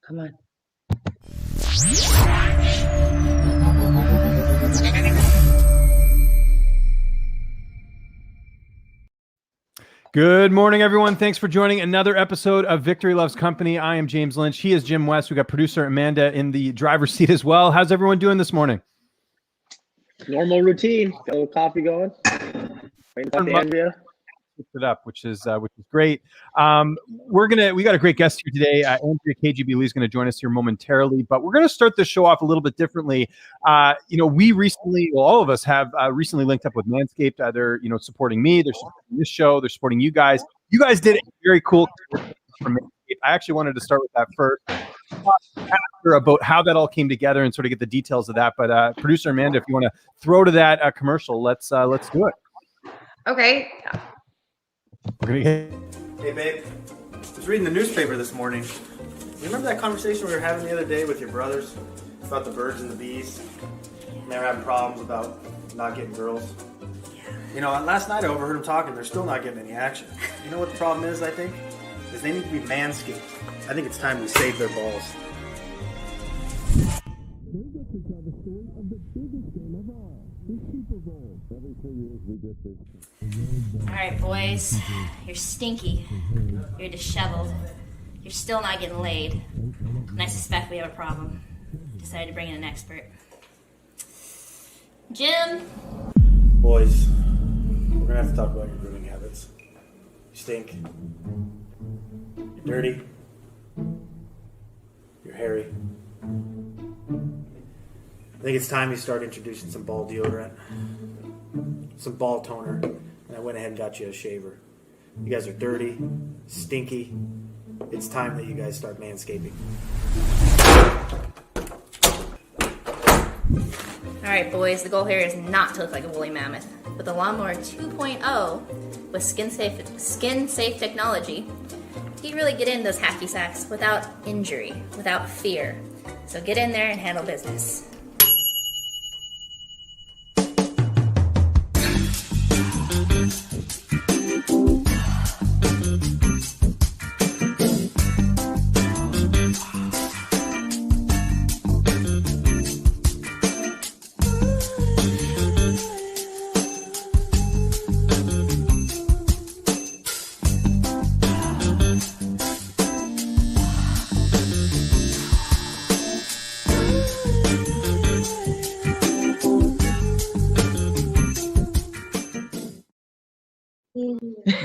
Come on. Good morning, everyone. Thanks for joining another episode of Victory Loves Company. I am James Lynch. He is Jim West. We got producer Amanda in the driver's seat as well. How's everyone doing this morning? Normal routine. Got a little coffee going. Waiting for Andrea. It up, which is great. We got a great guest here today. Andrea KGB Lee is going to join us here momentarily, but we're going to start this show off a little bit differently. We recently, all of us have recently linked up with Manscaped. They're supporting me. They're supporting this show. They're supporting you guys. You guys did a very cool from Manscaped. I actually wanted to start with that first. After about how that all came together and sort of get the details of that. But producer Amanda, if you want to throw to that commercial, let's do it. Okay. Hey, babe. I was reading the newspaper this morning. You remember that conversation we were having the other day with your brothers about the birds and the bees? And they were having problems about not getting girls. Yeah. Last night I overheard them talking. They're still not getting any action. You know what the problem is, I think? Is they need to be manscaped. I think it's time we save their balls. All right, boys, you're stinky, you're disheveled, you're still not getting laid, and I suspect we have a problem. Decided to bring in an expert. Jim? Boys, we're gonna have to talk about your grooming habits. You stink. You're dirty. You're hairy. I think it's time you start introducing some ball deodorant, some ball toner, and I went ahead and got you a shaver. You guys are dirty, stinky. It's time that you guys start manscaping. All right, boys, the goal here is not to look like a woolly mammoth. With the Lawnmower 2.0, with skin-safe technology, you can really get in those hacky sacks without injury, without fear. So get in there and handle business.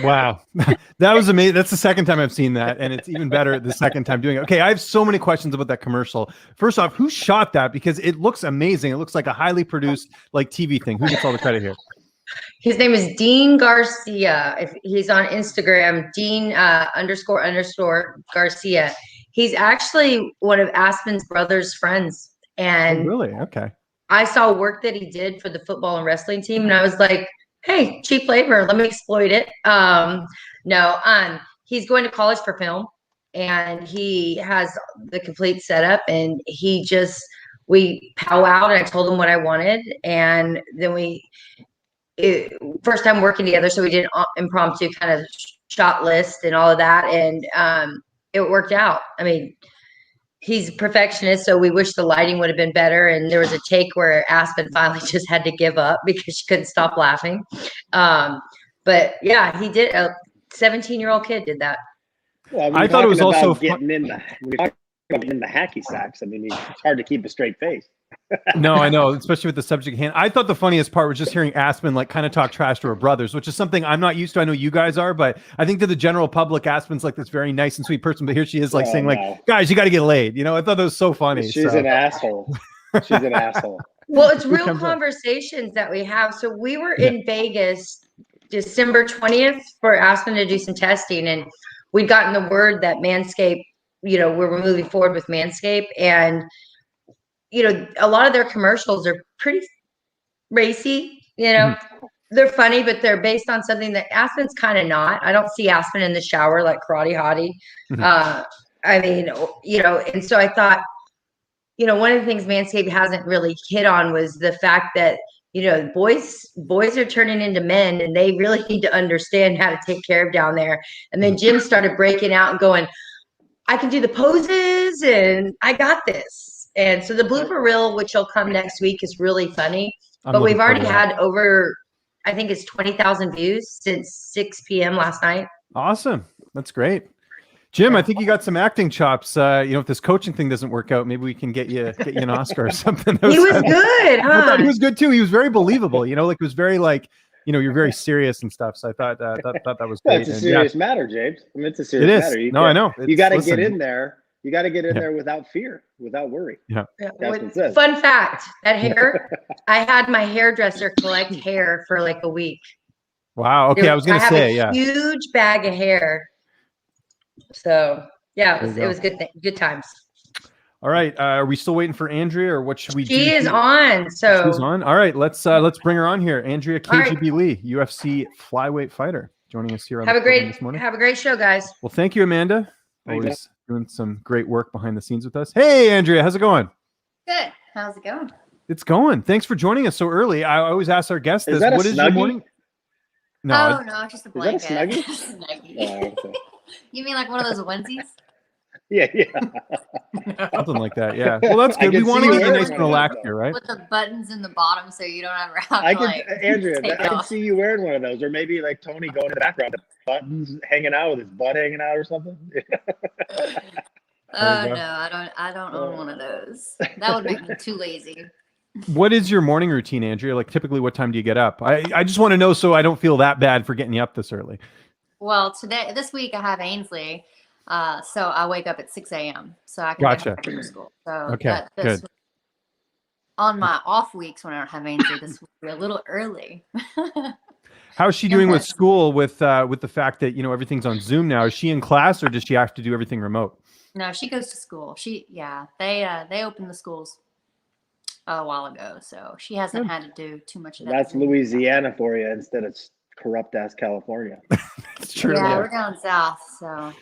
Wow. That was amazing. That's the second time I've seen that, and it's even better the second time doing it. Okay, I have so many questions about that commercial. First off, who shot that? Because it looks amazing. It looks like a highly produced TV thing. Who gets all the credit here? His name is Dean Garcia. If he's on Instagram, Dean __ Garcia. He's actually one of Aspen's brother's friends. And really? Okay. I saw work that he did for the football and wrestling team, and I was like, hey, cheap labor, let me exploit it. He's going to college for film, and he has the complete setup, and we powwowed, and I told him what I wanted, and then first time working together, so we did an impromptu kind of shot list and all of that, and it worked out. I mean, he's a perfectionist, so we wish the lighting would have been better. And there was a take where Aspen finally just had to give up because she couldn't stop laughing. But yeah, he did. A 17-year-old kid did that. Well, I thought it was also getting in the hacky sacks. I mean, it's hard to keep a straight face. No, I know, especially with the subject at hand. I thought the funniest part was just hearing Aspen kind of talk trash to her brothers, which is something I'm not used to. I know you guys are, but I think to the general public, Aspen's this very nice and sweet person. But here she is saying guys, you got to get laid. I thought that was so funny. She's an asshole. She's an asshole. Well, it's real conversations that we have. So we were in Vegas December 20th for Aspen to do some testing, and we'd gotten the word that Manscaped, we're moving forward with Manscaped, and a lot of their commercials are pretty racy, they're funny, but they're based on something that Aspen's kind of not. I don't see Aspen in the shower like Karate Hottie. And so I thought, one of the things Manscaped hasn't really hit on was the fact that, boys are turning into men, and they really need to understand how to take care of down there. And then Jim started breaking out and going, I can do the poses and I got this. And so the blooper reel, which will come next week, is really funny. I'm But looking we've already forward to that. had over, I think it's 20,000 views since 6 p.m. last night. Awesome. That's great. Jim, Yeah. I think you got some acting chops. If this coaching thing doesn't work out, maybe we can get you an Oscar or something. He was good, I thought he huh? was good too. He was very believable. Like it was very you're very serious and stuff. So I thought that was Well, great. it's a serious matter, James. I mean, it's a It serious is. matter. No, I know. You got to Listen. get in there. You got to get in there without fear, without worry. Yeah. That's what it says. Fun fact, that hair, I had my hairdresser collect hair for like a week. Wow. Okay, I was going to say, I have a huge bag of hair. So yeah, it was good times. All right. Are we still waiting for Andrea, or what should we do? She is on. So she's on. All right. Let's bring her on here. Andrea KGB Lee, UFC flyweight fighter, joining us here on the program this morning. Have a great show, guys. Well, thank you, Amanda. Always doing some great work behind the scenes with us. Hey, Andrea, how's it going? Good. How's it going? It's going. Thanks for joining us so early. I always ask our guests this. What is your morning? No, it's just a blanket. Is that a snuggie? Snuggie. Okay. You mean like one of those onesies? Yeah. Something like that. Yeah. Well, that's good. We want to get you nice and relaxed here, right? With the buttons in the bottom, so you don't ever have to Andrea, take I it can off. see you wearing one of those, or maybe like Tony going in the background, the buttons hanging out with his butt hanging out or something. Oh no, I don't own one of those. That would make me too lazy. What is your morning routine, Andrea? Like typically what time do you get up? I just want to know so I don't feel that bad for getting you up this early. Well, this week I have Ainsley, so I wake up at 6 a.m. so I can get her to school. So okay, good. On my off weeks when I don't have Ainsley, this will be a little early. How's she doing with school with the fact that everything's on Zoom now? Is she in class or does she have to do everything remote? No, she goes to school. They opened the schools a while ago, so she hasn't had to do too much of that. That's Louisiana for you instead of corrupt ass California. It's true. Yeah, we're down south, so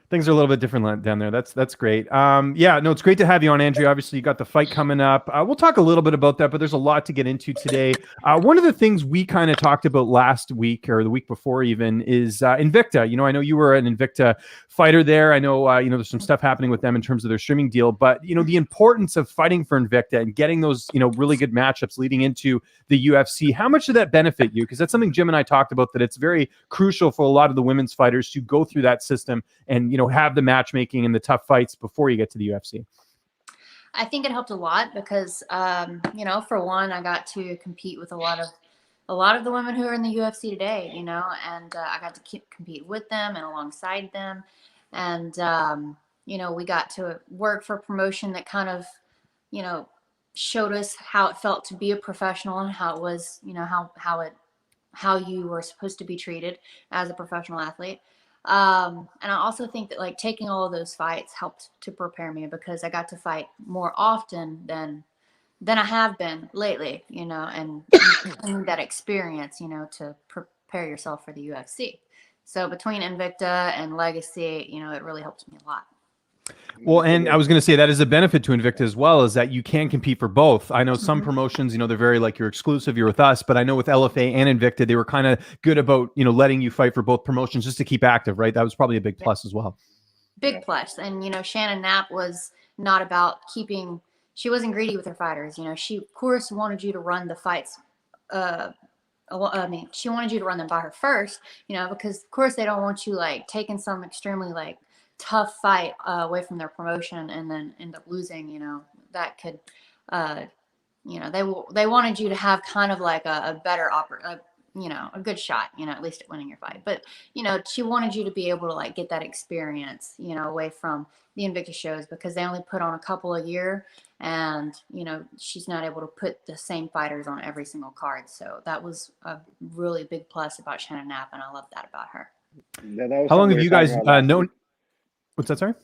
things are a little bit different down there. That's great. It's great to have you on, Andrea. Obviously, you got the fight coming up. We'll talk a little bit about that, but there's a lot to get into today. One of the things we kind of talked about last week or the week before even is Invicta. I know you were an Invicta fighter there. I know, there's some stuff happening with them in terms of their streaming deal, but, the importance of fighting for Invicta and getting those, really good matchups leading into the UFC. How much did that benefit you? Because that's something Jim and I talked about, that it's very crucial for a lot of the women's fighters to go through that system and, have the matchmaking and the tough fights before you get to the UFC. I think it helped a lot because, for one, I got to compete with a lot of the women who are in the UFC today, and I got to compete with them and alongside them. And, we got to work for a promotion that kind of, showed us how it felt to be a professional and how it was, how you were supposed to be treated as a professional athlete. And I also think that taking all of those fights helped to prepare me because I got to fight more often than I have been lately, and that experience, to prepare yourself for the UFC. So between Invicta and Legacy, it really helped me a lot. Well, and I was going to say that is a benefit to Invicta as well, is that you can compete for both. I know some promotions, they're very you're exclusive, you're with us, but I know with LFA and Invicta, they were kind of good about, letting you fight for both promotions just to keep active, right? That was probably a big plus as well. Big plus. And, Shannon Knapp was not about she wasn't greedy with her fighters. She, of course, wanted you to run the fights. She wanted you to run them by her first, because, of course, they don't want you, taking some extremely, tough fight away from their promotion and then end up losing. That could they wanted you to have kind of a better a good shot, at least at winning your fight. But she wanted you to be able to get that experience, away from the Invicta shows because they only put on a couple a year, and she's not able to put the same fighters on every single card. So that was a really big plus about Shannon Knapp, and I love that about her. Yeah, how long have you guys known? What's that, sorry?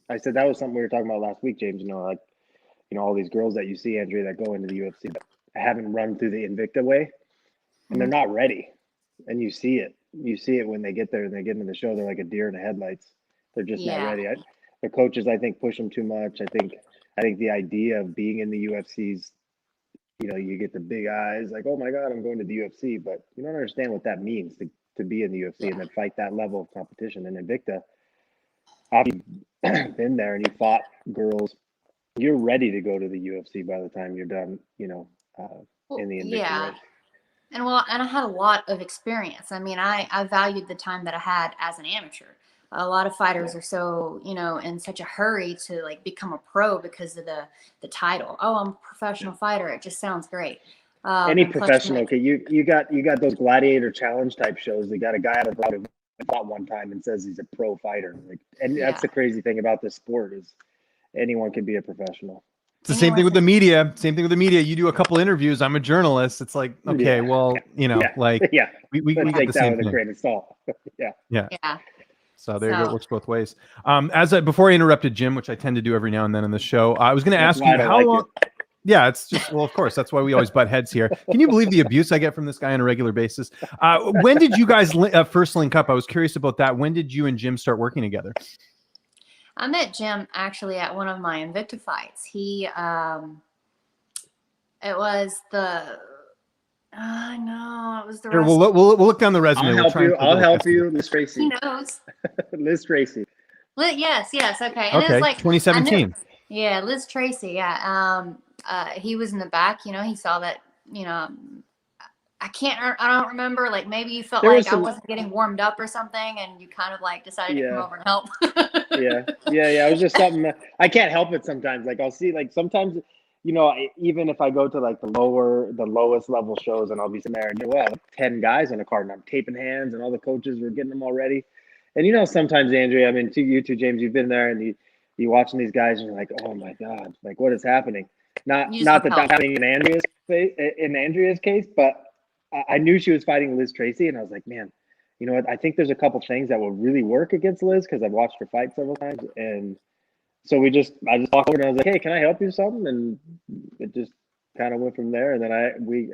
I said that was something we were talking about last week, James. All these girls that you see, Andrea, that go into the UFC but haven't run through the Invicta way, and they're not ready. And you see it. You see it when they get there and they get into the show. They're like a deer in the headlights. They're just not ready. The coaches, I think, push them too much. I think the idea of being in the UFC's, you get the big eyes, oh my God, I'm going to the UFC, but you don't understand what that means to be in the UFC and then fight that level of competition. And Invicta, been there and you fought girls, you're ready to go to the UFC by the time you're done, in the Invicta Yeah. race. And I had a lot of experience. I mean, I valued the time that I had as an amateur. A lot of fighters are so, in such a hurry to like become a pro because of the title. Oh, I'm a professional fighter. It just sounds great. Any And plus, professional, okay, you got those gladiator challenge type shows. They got a guy out of who fought one time and says he's a pro fighter. Like, and that's the crazy thing about this sport is anyone can be a professional. It's the same thing with the media. Same thing with the media. You do a couple interviews. I'm a journalist. It's like, okay, well, we get the take that same with a thing. grain of salt. Yeah. So there you go. It works both ways. Before I interrupted Jim, which I tend to do every now and then in the show, I was going to ask you how long. Yeah, it's just, well, of course, that's why we always butt heads here. Can you believe the abuse I get from this guy on a regular basis? When did you guys first link up? I was curious about that. When did you and Jim start working together? I met Jim actually at one of my Invicta fights. It was the Here, we'll look down the resume. I'll help you. Liz Tracy. He knows. Liz Tracy. Yes. Okay. And it was like 2017. Yeah, Liz Tracy. Yeah. He was in the back. He saw that. I don't remember. Like maybe you felt like I wasn't getting warmed up or something, and you kind of like decided to come over and help. Yeah. It was just something I can't help it sometimes. Like I'll see like sometimes. Even if I go to like the lowest level shows and I'll be sitting there and 10 guys on a card and I'm taping hands and all the coaches were getting them all ready. And sometimes, Andrea, I mean, you too, James, you've been there and you watching these guys and you're like, oh my God, like what is happening? Not that that's happening in Andrea's case, but I knew she was fighting Liz Tracy and I was like, man, you know what? I think there's a couple things that will really work against Liz because I've watched her fight several times and so I just walked over and I was like, hey, can I help you with something? And it just kind of went from there. And then I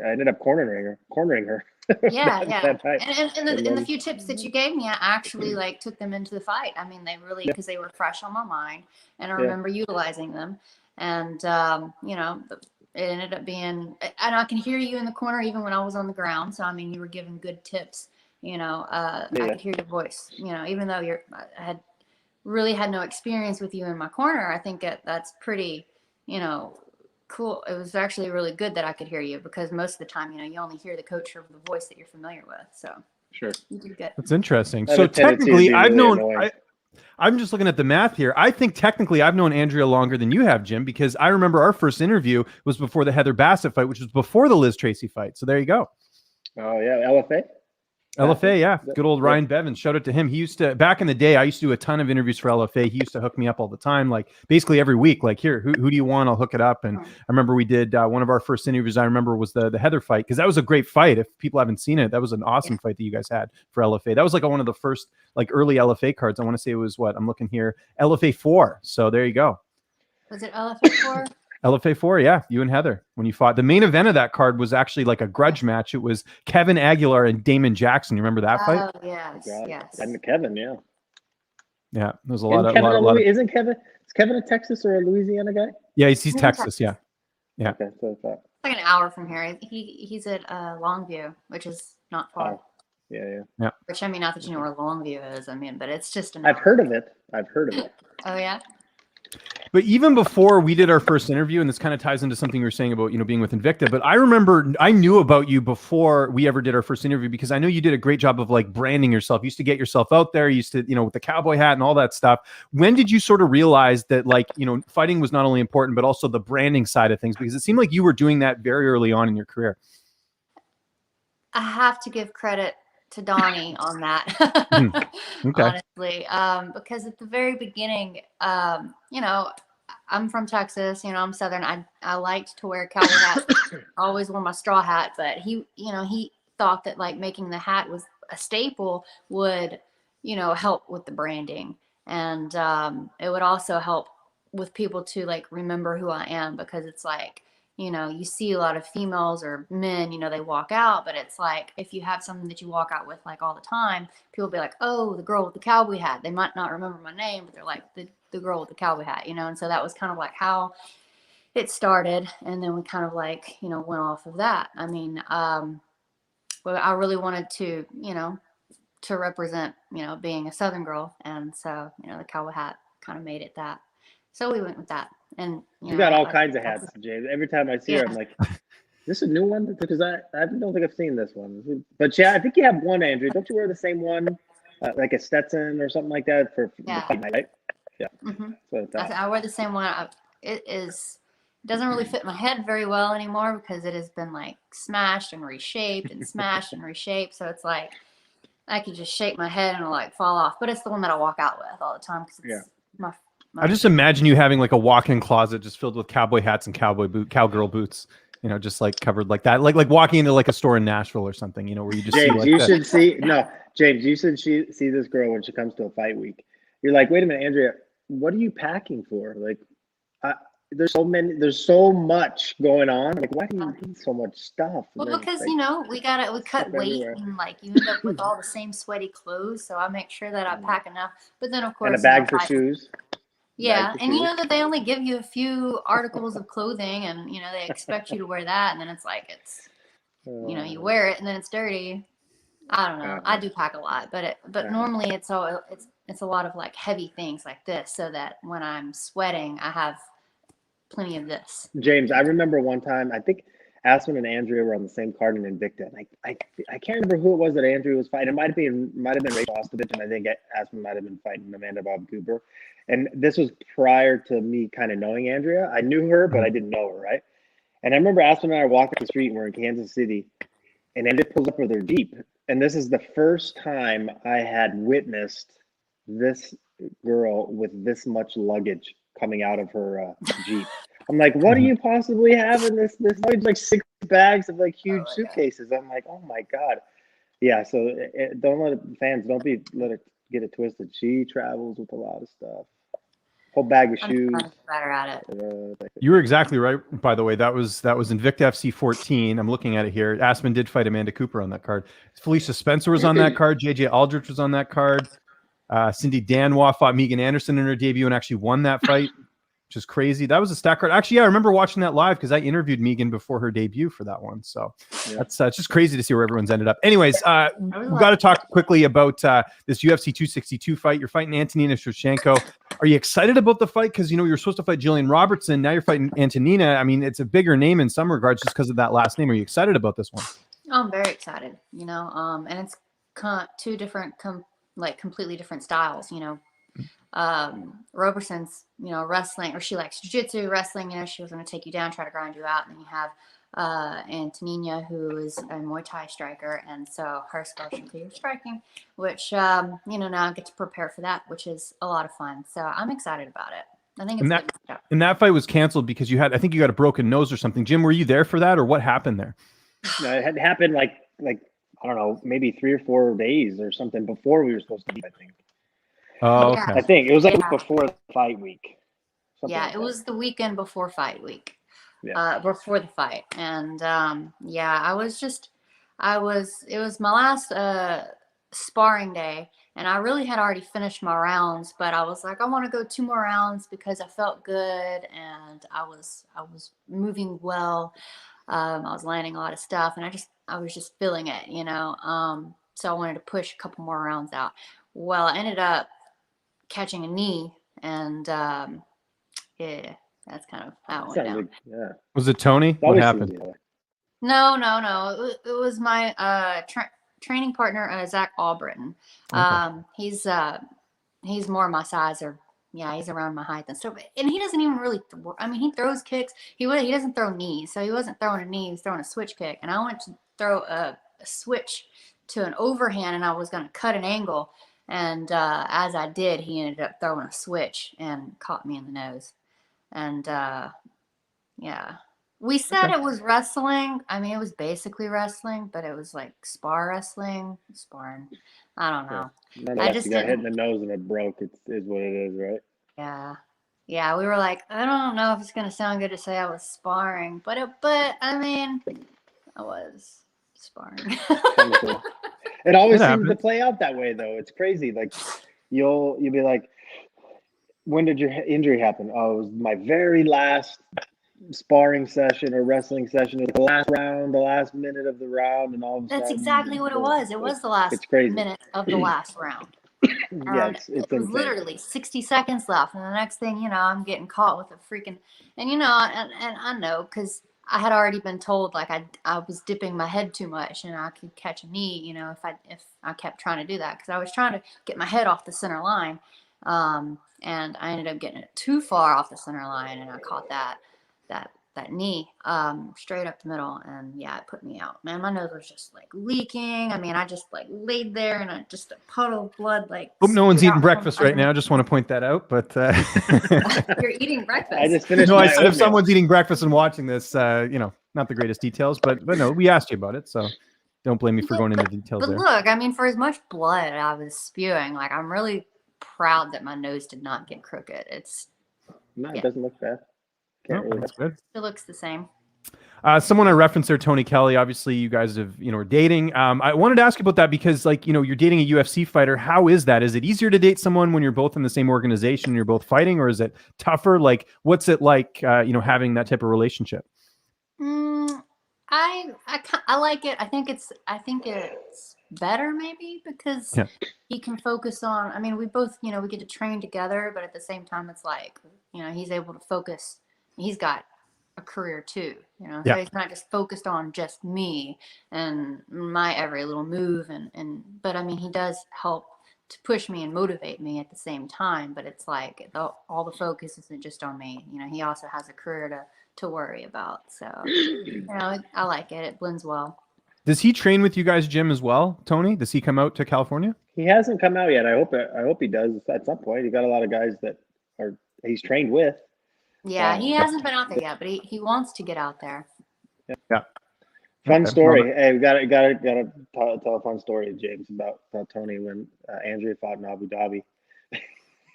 ended up cornering her. Yeah. And the few tips that you gave me, I actually like took them into the fight. I mean, they really, because they were fresh on my mind and I remember utilizing them. And, it ended up being, and I can hear you in the corner, even when I was on the ground. So, I mean, you were giving good tips, I could hear your voice, even though I had really had no experience with you in my corner. I think that's pretty, cool. It was actually really good that I could hear you because most of the time, you only hear the coach or the voice that you're familiar with. So sure, you did good. That's interesting. So technically, I'm just looking at the math here. I think technically I've known Andrea longer than you have, Jim, because I remember our first interview was before the Heather Bassett fight, which was before the Liz Tracy fight. So there you go. Oh yeah, LFA. LFA, yeah. Good old Ryan Bevins. Shout out to him. He used to, back in the day, I used to do a ton of interviews for LFA. He used to hook me up all the time, like basically every week. Like, here, who do you want? I'll hook it up. And I remember we did one of our first interviews, I remember, was the Heather fight, because that was a great fight. If people haven't seen it, that was an awesome fight that you guys had for LFA. That was like one of the first like early LFA cards. I want to say it was I'm looking here, LFA 4. So there you go. Was it LFA 4? LFA 4, yeah, you and Heather when you fought. The main event of that card was actually like a grudge match. It was Kevin Aguilar and Damon Jackson. You remember that fight? Oh yes. And Kevin, yeah. Yeah, there's a Isn't lot of. Isn't Kevin? Is Kevin a Texas or a Louisiana guy? Yeah, he's Texas. Yeah. Okay, so it's like an hour from here. He's at Longview, which is not far. Yeah. Which, I mean, not that you know where Longview is. I mean, but it's just an hour. I've heard of it. Oh yeah. But even before we did our first interview, and this kind of ties into something you were saying about, being with Invicta, but I remember I knew about you before we ever did our first interview, because I know you did a great job of like branding yourself. You used to get yourself out there, you used to, with the cowboy hat and all that stuff. When did you sort of realize that like, fighting was not only important, but also the branding side of things? Because it seemed like you were doing that very early on in your career. I have to give credit to Donnie on that. Okay. Honestly, because at the very beginning, I'm from Texas, I'm Southern. I liked to wear a cowboy hat. I always wore my straw hat, but he thought that like making the hat was a staple would, help with the branding. And it would also help with people to like remember who I am, because it's like, you see a lot of females or men, they walk out, but it's like, if you have something that you walk out with like all the time, people be like, oh, the girl with the cowboy hat. They might not remember my name, but they're like the girl with the cowboy hat, and so that was kind of like how it started. And then we kind of like, went off of that. I mean, well, I really wanted to, to represent, being a Southern girl. And so, the cowboy hat kind of made it that. So we went with that. And You got all kinds of hats, James. Every time I see her, I'm like, this is a new one? Because I don't think I've seen this one. But yeah, I think you have one, Andrea. Don't you wear the same one, like a Stetson or something like that for the fight night, right? Yeah. So I wear the same one. It doesn't really fit my head very well anymore because it has been like smashed and reshaped and smashed and reshaped. So it's like I could just shake my head and it'll like fall off. But it's the one that I walk out with all the time because it's my I just imagine you having like a walk-in closet just filled with cowboy hats and cowgirl boots, you know, just like covered like that, like walking into like a store in Nashville or something, you know, where you just James, see like you should see James, you should see this girl when she comes to a fight week. You're like, wait a minute, Andrea, what are you packing for? Like, there's so much going on. Like, why do you need so much stuff? Well, because like, you know we cut weight everywhere. and like you end up with all the same sweaty clothes. So I make sure that I pack enough. But then of course, and a bag for shoes. Yeah, and you know that they only give you a few articles of clothing, and you know they expect you to wear that, and then it's like you know you wear it and then it's dirty. I don't know. I do pack a lot, but normally it's a lot of like heavy things like this, so that when I'm sweating, I have plenty of this. James, I remember one time, I think Aspen and Andrea were on the same card in Invicta. And I can't remember who it was that Andrea was fighting. It might have been Rachel Ostovich, and I think Aspen might have been fighting Amanda Bob Cooper. And this was prior to me kind of knowing Andrea. I knew her, but I didn't know her, right? And I remember Aspen and I were walking up the street, and we're in Kansas City, and Andrea pulls up with her Jeep. And this is the first time I had witnessed this girl with this much luggage coming out of her Jeep. I'm like, what do you possibly have in this luggage? Like 6 bags of like huge suitcases. I'm like, oh my God. Yeah. So don't let it get it twisted. She travels with a lot of stuff. Whole bag of shoes. Better at it. You were exactly right. By the way, that was Invicta FC 14. I'm looking at it here. Aspen did fight Amanda Cooper on that card. Felicia Spencer was on that card. JJ Aldrich was on that card. Cindy Danois fought Megan Anderson in her debut and actually won that fight, which is crazy. That was a stack card. Actually, yeah, I remember watching that live because I interviewed Megan before her debut for that one. So that's it's just crazy to see where everyone's ended up. Anyways, we've got to talk quickly about this UFC 262 fight. You're fighting Antonina Shevchenko. Are you excited about the fight? Because, you know, you're supposed to fight Jillian Robertson. Now you're fighting Antonina. I mean, it's a bigger name in some regards just because of that last name. Are you excited about this one? I'm very excited, you know, and it's two different like completely different styles, you know. Roberson's, you know, wrestling, or she likes jiu-jitsu, wrestling, you know, she was going to take you down, try to grind you out. And then you have Antonina, who is a Muay Thai striker, and so her specialty is striking, which you know, now I get to prepare for that, which is a lot of fun. So I'm excited about it. I think it's and that fight was canceled because I think you got a broken nose or something. Jim, were you there for that, or what happened there? No, it had happened like I don't know, maybe 3 or 4 days or something before we were supposed to meet, I think. Oh, okay. I think it was like before the fight week. It was the weekend before fight week. Before the fight. And it was my last sparring day, and I really had already finished my rounds, but I was like, I want to go 2 more rounds because I felt good and I was moving well. I was landing a lot of stuff, and I was just feeling it, you know. So I wanted to push a couple more rounds out. Well, I ended up catching a knee, and that's kind of how it went down. Was it Tony? What happened? No. It was my training partner, Zach Albritton. Okay. He's more my size, or he's around my height and stuff. And he doesn't even really he throws kicks. He doesn't throw knees. So he wasn't throwing a knee, he was throwing a switch kick. And I went to throw a switch to an overhand, and I was going to cut an angle. And as I did, he ended up throwing a switch and caught me in the nose. And we said it was wrestling. I mean, it was basically wrestling, but it was like sparring. I don't know. I just got hit in the nose and it broke. It is what it is, right? Yeah. We were like, I don't know if it's gonna sound good to say I was sparring, but I mean, I was sparring. It always seems to play out that way, though. It's crazy. Like you'll be like, when did your injury happen? Oh, it was my very last sparring session or wrestling session. It was the last round, the last minute of the round, and all of a sudden. That's exactly what it was. It was the last minute of the last round. Yeah, And it's it was insane. literally 60 seconds left. And the next thing, you know, I'm getting caught with a freaking, and you know, and I know, because I had already been told like I was dipping my head too much and I could catch a knee, you know, if I kept trying to do that, because I was trying to get my head off the center line. And I ended up getting it too far off the center line, and I caught that knee straight up the middle, and yeah, it put me out. Man, my nose was just like leaking. I mean, I just like laid there and just a puddle of blood like. Hope no one's spewed eating out breakfast from right now. underneath. Just want to point that out. But You're eating breakfast. I just finished no, I my said if oatmeal. someone's eating breakfast and watching this, you know, not the greatest details, but no, we asked you about it, so don't blame me for going into details But there. look, I mean, for as much blood I was spewing, like I'm really proud that my nose did not get crooked. No, it Yeah. doesn't look bad. Can't No, really that's good. It looks the same. Someone I referenced there, Tony Kelly. Obviously, you guys have, you know, are dating. I wanted to ask you about that because, like, you know, you're dating a UFC fighter. How is that? Is it easier to date someone when you're both in the same organization and you're both fighting, or is it tougher? Like, what's it like, you know, having that type of relationship? I like it. I think it's better maybe because Yeah. he can focus on. I mean, we both, you know, we get to train together, but at the same time, it's like, you know, he's able to focus. He's got a career too, you know, Yeah. so he's not just focused on just me and my every little move, but I mean, he does help to push me and motivate me at the same time. But it's like all the focus isn't just on me. You know, he also has a career to worry about. So, you know, I like it. It blends well. Does he train with you guys, Jim, as well, Tony? Does he come out to California? He hasn't come out yet. I hope he does at some point. He got a lot of guys that he's trained with. Yeah, he hasn't been out there yet, but he wants to get out there. Yeah. Fun Okay. story. Hey, we got to tell a fun story, James, about Tony when Andrea fought in Abu Dhabi.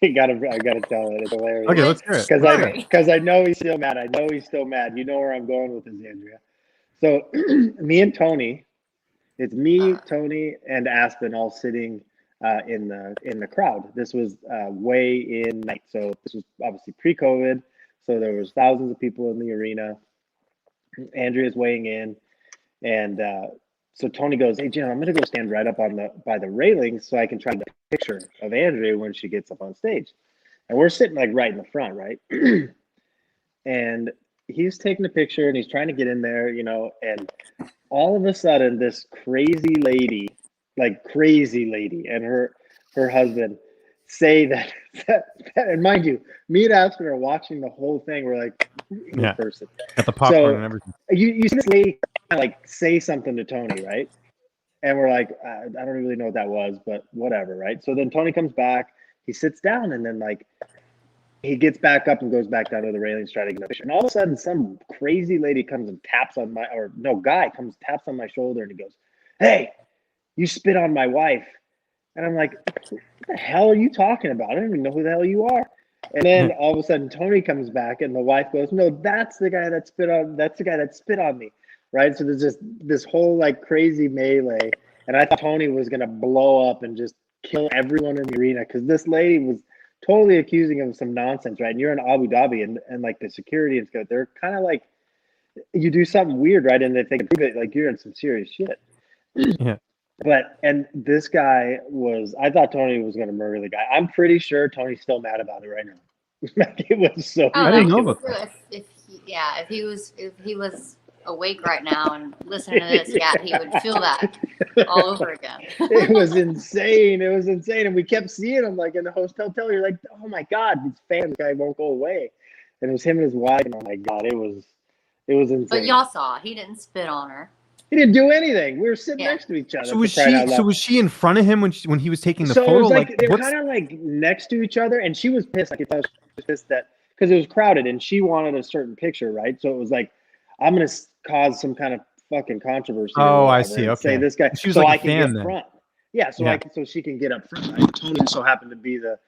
I got to tell it. It's hilarious. Okay, let's hear it. Because I know he's still mad. You know where I'm going with this, Andrea. So me and Tony, it's me, Tony, and Aspen all sitting in the crowd. This was way in night, so this was obviously pre-COVID. So there was thousands of people in the arena. Andrea's weighing in, and so Tony goes, "Hey Jim, I'm gonna go stand right up by the railings so I can try to get a picture of Andrea when she gets up on stage." And we're sitting like right in the front, right? And he's taking a picture and he's trying to get in there, you know, and all of a sudden this crazy lady, and her husband say that, and mind you, me and Aspen are watching the whole thing. We're like, Yeah. person. Got the popcorn and everything. You see this lady like say something to Tony, right? And we're like, I don't really know what that was, but whatever, right? So then Tony comes back, he sits down, and then like he gets back up and goes back down to the railings trying to get a picture. And all of a sudden, some crazy lady comes and taps on taps on my shoulder, and he goes, "Hey, you spit on my wife." And I'm like, "What the hell are you talking about? I don't even know who the hell you are." And then all of a sudden, Tony comes back, and the wife goes, "No, that's the guy that spit on me." Right? So there's just this whole like crazy melee, and I thought Tony was gonna blow up and just kill everyone in the arena because this lady was totally accusing him of some nonsense, right? And you're in Abu Dhabi, and like the security and stuff, they're kind of like, you do something weird, right? And if they can prove it, like you're in some serious shit. Yeah. And this guy I thought Tony was going to murder the guy. I'm pretty sure Tony's still mad about it right now. Like, it was so I didn't know about that. If he was awake right now and listening to this, yeah, he would feel that all over again. It was insane. And we kept seeing him like in the hotel. You're like, oh my God, these fans, guy won't go away. And it was him and his wife. And oh my God, it was insane. But y'all saw, he didn't spit on her. He didn't do anything. We were sitting next to each other. So was she in front of him when he was taking the photo? It was like they were kind of like next to each other, and she was pissed. Like, I thought she was pissed that because it was crowded, and she wanted a certain picture, right? So it was like, I'm gonna cause some kind of fucking controversy. Oh, I see. Okay. Say this guy, she was so like I can get front. Yeah, so she can get up front. Right? Tony so happened to be the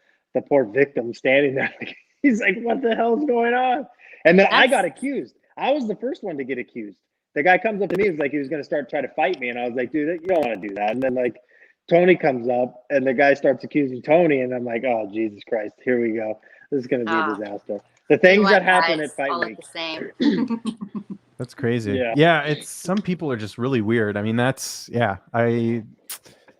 poor victim standing there. He's like, what the hell's going on? And then I got accused. I was the first one to get accused. The guy comes up to me, he was like, he was going to try to fight me. And I was like, dude, you don't want to do that. And then like Tony comes up and the guy starts accusing Tony. And I'm like, oh, Jesus Christ, here we go. This is going to be a disaster. The things that happen at fight week. The same. That's crazy. Yeah. It's some people are just really weird. I mean,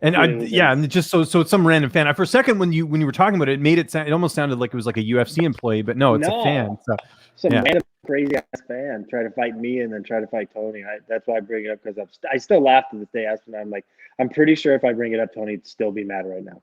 And and just so it's some random fan. For a second, when you were talking about it, it made it sound, it almost sounded like it was like a UFC employee, but no, it's a fan. So some random crazy ass fan try to fight me and then try to fight Tony. That's why I bring it up, because I still laugh to this day. Aspen, I'm like, I'm pretty sure if I bring it up, Tony'd still be mad right now.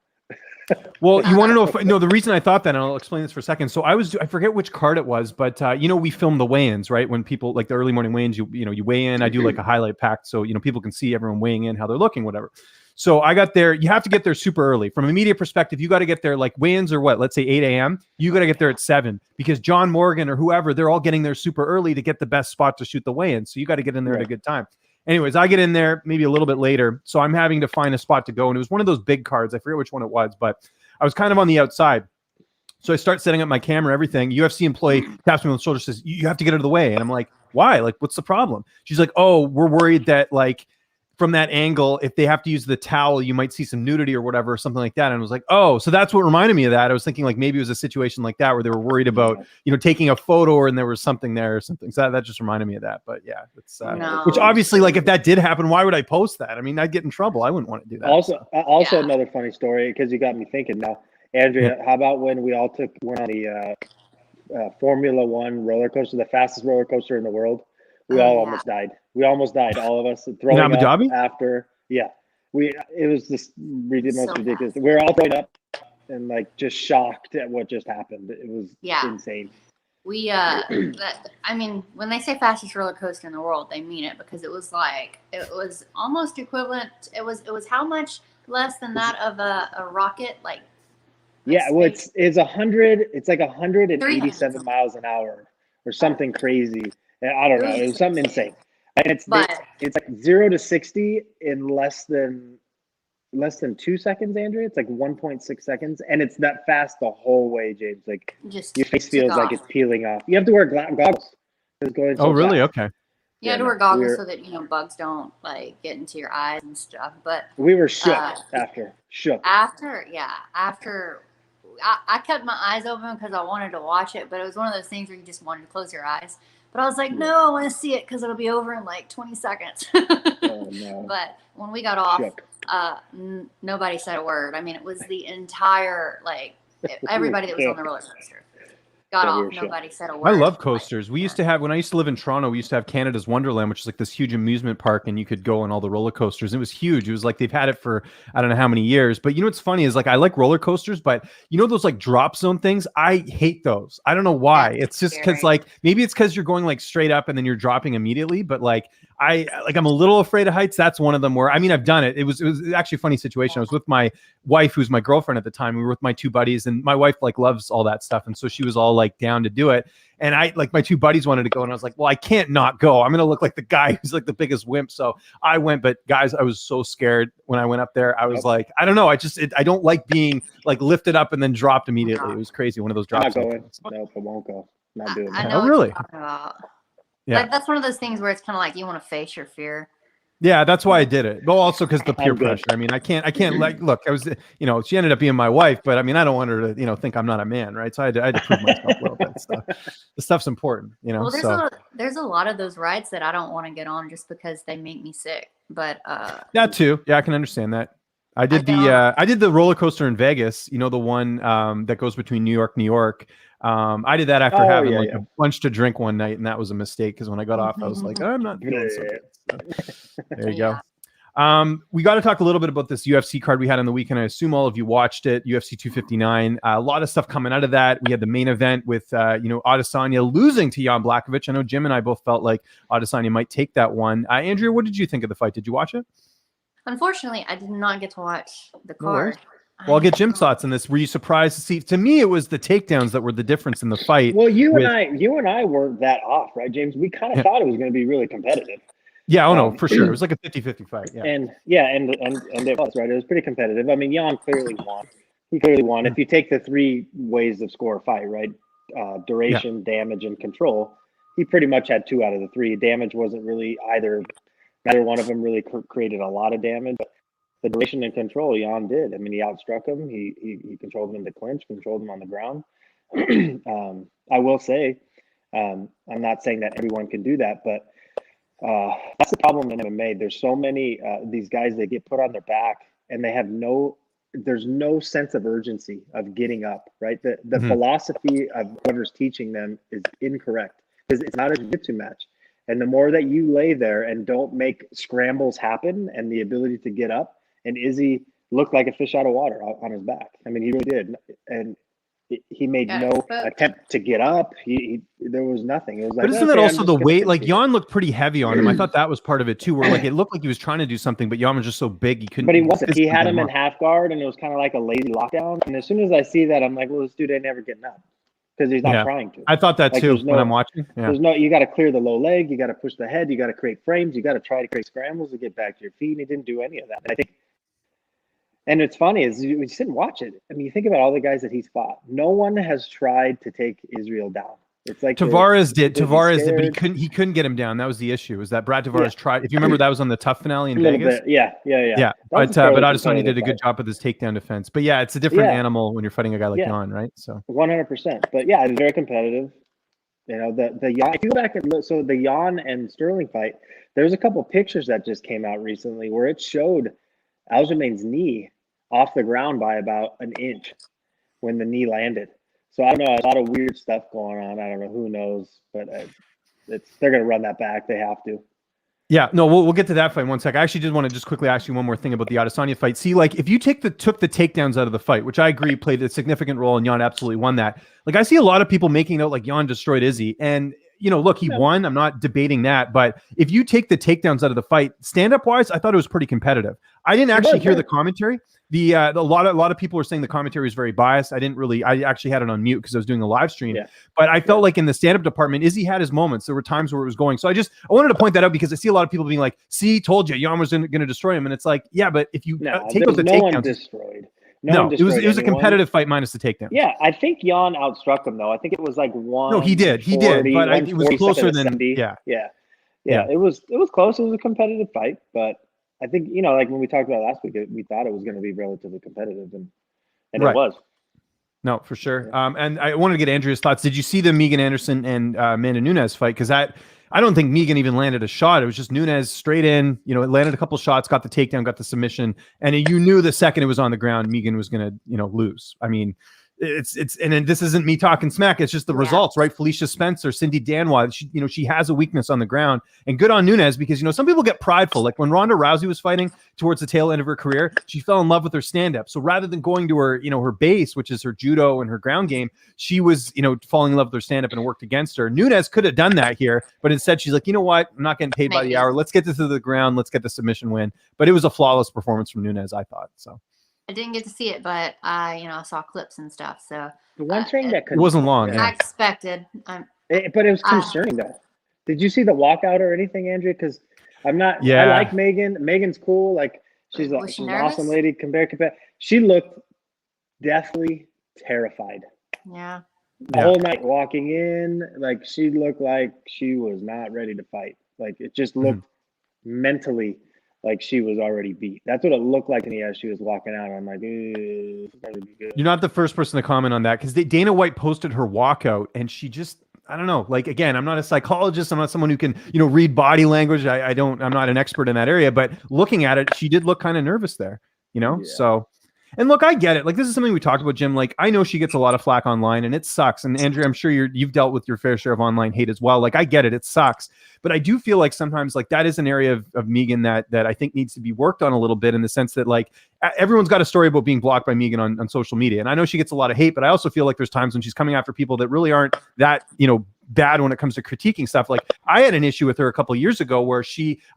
Well, you want to know if no, the reason I thought that, and I'll explain this for a second. So I forget which card it was, but we film the weigh-ins, right? When people, like the early morning weigh-ins, you weigh in. I do like a highlight pack, so people can see everyone weighing in, how they're looking, whatever. So I got there. You have to get there super early. From a media perspective, you got to get there, like weigh-ins are what? Let's say 8 a.m. You got to get there at 7, because John Morgan or whoever, they're all getting there super early to get the best spot to shoot the weigh-in. So you got to get in there at a good time. Anyways, I get in there maybe a little bit later. So I'm having to find a spot to go. And it was one of those big cards. I forget which one it was, but I was kind of on the outside. So I start setting up my camera, everything. UFC employee taps me on the shoulder, says, you have to get out of the way. And I'm like, why? Like, what's the problem? She's like, oh, we're worried that like from that angle, if they have to use the towel, you might see some nudity or whatever, or something like that. And I was like, oh, so that's what reminded me of that. I was thinking like maybe it was a situation like that where they were worried about, taking a photo and there was something there or something. So that just reminded me of that. But yeah, it's which obviously, like if that did happen, why would I post that? I mean, I'd get in trouble. I wouldn't want to do that. Also another funny story, because you got me thinking now, Andrea, how about when we all went on the Formula One roller coaster, the fastest roller coaster in the world? We all almost died. We almost died, all of us. Throwing Abu Dhabi? After, it was just most ridiculous. We were all throwing up and like just shocked at what just happened. It was insane. We, I mean, when they say fastest roller coaster in the world, they mean it, because it was almost equivalent. It was how much less than that of a rocket, like. Yeah, well, it's 100. It's like 187 miles an hour or something crazy. I don't know. It was something insane. And it's like 0 to 60 in less than 2 seconds, Andrea. It's like 1.6 seconds, and it's that fast the whole way, James. Like your face feels like it's peeling off. You have to wear goggles. It's going so really? fast. Okay. You had to wear goggles so that bugs don't like get into your eyes and stuff. But we were shook after. I kept my eyes open because I wanted to watch it, but it was one of those things where you just wanted to close your eyes. But I was like, no, I want to see it because it'll be over in like 20 seconds. Oh, no. But when we got off, nobody said a word. I mean, it was the entire, everybody that was on the roller coaster got off. Nobody said a word. I love coasters. We used to have, when I used to live in Toronto, we used to have Canada's Wonderland, which is like this huge amusement park, and you could go on all the roller coasters. It was huge. It was like they've had it for I don't know how many years. But what's funny is like I like roller coasters, but those like drop zone things, I hate those. I don't know why. It's just because maybe it's because you're going like straight up and then you're dropping immediately. But I'm a little afraid of heights. That's one of them where I've done it. It was actually a funny situation. I was with my wife, who's my girlfriend at the time. We were with my two buddies, and my wife loves all that stuff, and so she was all down to do it. And my two buddies wanted to go, and I was like, well, I can't not go. I'm gonna look like the guy who's like the biggest wimp. So I went, but guys, I was so scared when I went up there. I was like, I don't know. I don't like being lifted up and then dropped immediately. It was crazy. One of those drops. Not going. Nope, I won't go. Not doing that. Oh, really? Yeah. That's one of those things where it's kind of like you want to face your fear. Yeah, that's why I did it. Well, also because the peer pressure. I mean, I can't look, I was, she ended up being my wife, but I mean, I don't want her to, think I'm not a man, right? So I had to prove myself a little bit. Stuff. The stuff's important, Well, there's a lot of those rides that I don't want to get on just because they make me sick. But that too. Yeah, I can understand that. I did the roller coaster in Vegas, the one that goes between New York. I did that after having a bunch to drink one night, and that was a mistake because when I got off, I was like, I'm not feeling so good. So, there you go. We got to talk a little bit about this UFC card we had on the weekend. I assume all of you watched it, UFC 259. A lot of stuff coming out of that. We had the main event with, Adesanya losing to Jan Blachowicz. I know Jim and I both felt like Adesanya might take that one. Andrea, what did you think of the fight? Did you watch it? Unfortunately, I did not get to watch the card. Well, I'll get Jim's thoughts on this. Were you surprised to see? To me, it was the takedowns that were the difference in the fight. Well, you and I weren't that off, right, James? We kind of thought it was going to be really competitive. Yeah, no, for sure. It was like a 50-50 fight. Yeah. And it was, right? It was pretty competitive. I mean, Jan clearly won. He clearly won. If you take the three ways of score a fight, right? Duration, damage, and control, he pretty much had 2 out of the 3. Damage wasn't really either one of them really created a lot of damage, but the duration and control, Jan did. I mean, he outstruck him. He controlled him in the clinch, controlled him on the ground. I will say, I'm not saying that everyone can do that, but that's the problem in MMA. There's so many these guys that get put on their back and they have there's no sense of urgency of getting up, right? The philosophy of whoever's teaching them is incorrect, because it's not a jiu-jitsu match. And the more that you lay there and don't make scrambles happen and the ability to get up, and Izzy looked like a fish out of water on his back. I mean, he really did. And he made no attempt to get up. There was nothing. It was like, but isn't that also the weight? Like Jan looked pretty heavy on him. I thought that was part of it too, where like it looked like he was trying to do something, but Jan was just so big he couldn't. But he wasn't. He had him in half guard, and it was kind of like a lazy lockdown. And as soon as I see that, I'm like, well, this dude ain't never getting up, because he's not trying to. I thought that too when I'm watching. There's you got to clear the low leg, you got to push the head, you got to create frames, you got to try to create scrambles to get back to your feet. And he didn't do any of that. And I think, and it's funny is you sit and watch it. I mean, you think about all the guys that he's fought. No one has tried to take Israel down. It's like Tavares did, but he couldn't get him down. That was the issue. Is that Brad Tavares tried? If you remember, that was on the Tough finale in Vegas. Yeah. But Adesanya did a good job with his takedown defense. But yeah, it's a different animal when you're fighting a guy like Jan, right? So 100%. But yeah, it's very competitive. You know, the Jan. If you go back and look, so the Jan and Sterling fight, there's a couple pictures that just came out recently where it showed Aljamain's knee off the ground by about an inch when the knee landed. So I don't know, a lot of weird stuff going on. I don't know, who knows, but they're going to run that back. They have to. Yeah, no, we'll get to that fight in 1 sec. I actually did want to just quickly ask you one more thing about the Adesanya fight. See, like if you took the takedowns out of the fight, which I agree played a significant role, and Jan absolutely won that. Like I see a lot of people making out like Jan destroyed Izzy, and you know, look, he won. I'm not debating that, but if you take the takedowns out of the fight, stand-up wise, I thought it was pretty competitive. I didn't actually hear the commentary. A lot of people were saying the commentary was very biased. I actually had it on mute because I was doing a live stream. But I felt like in the stand-up department, Izzy had his moments. There were times where it was going. So I wanted to point that out because I see a lot of people being like, "See, told you, Jan was going to destroy him." And it's like, yeah, but if you take out the takedowns, one destroyed. It was a competitive fight minus the takedown. Yeah, I think Jan outstruck him though. I think it was like one. No, he did, but it was closer than. Yeah. It was close. It was a competitive fight, but I think, you know, like when we talked about last week, we thought it was going to be relatively competitive, and it was. No, for sure. And I wanted to get Andrea's thoughts. Did you see the Megan Anderson and Amanda Nunes fight? Because I don't think Megan even landed a shot. It was just Nunes straight in, you know, it landed a couple shots, got the takedown, got the submission. And you knew the second it was on the ground, Megan was going to, you know, lose. I mean, and this isn't me talking smack. It's just the results, right? Felicia Spencer, Cindy Danwa, she has a weakness on the ground, and good on Nunes because, you know, some people get prideful. Like when Ronda Rousey was fighting towards the tail end of her career, she fell in love with her stand-up. So rather than going to her, you know, her base, which is her judo and her ground game, she was, you know, falling in love with her stand-up, and it worked against her. Nunes could have done that here, but instead she's like, you know what? I'm not getting paid by the hour. Let's get this to the ground. Let's get the submission win. But it was a flawless performance from Nunes, I thought. So I didn't get to see it, but I saw clips and stuff. So the one thing that it wasn't long. I expected. But it was concerning though. Did you see the walkout or anything, Andrea? Because I'm not. Yeah. I like Megan. Megan's cool. Like she's an awesome lady. Compare. She looked deathly terrified. Yeah. The whole night walking in, like she looked like she was not ready to fight. Like it just looked mentally like she was already beat. That's what it looked like to me as she was walking out. I'm like, you're not the first person to comment on that, because Dana White posted her walkout, and she just, I don't know. Like, again, I'm not a psychologist. I'm not someone who can, you know, read body language. I'm not an expert in that area, but looking at it, she did look kind of nervous there, you know? Yeah. So, and look, I get it. Like, this is something we talked about, Jim. Like, I know she gets a lot of flack online, and it sucks. And Andrea, I'm sure you've dealt with your fair share of online hate as well. Like, I get it. It sucks. But I do feel like sometimes, like, that is an area of Megan that I think needs to be worked on a little bit, in the sense that, like, everyone's got a story about being blocked by Megan on social media. And I know she gets a lot of hate, but I also feel like there's times when she's coming after people that really aren't that, you know, bad when it comes to critiquing stuff. Like, I had an issue with her a couple of years ago where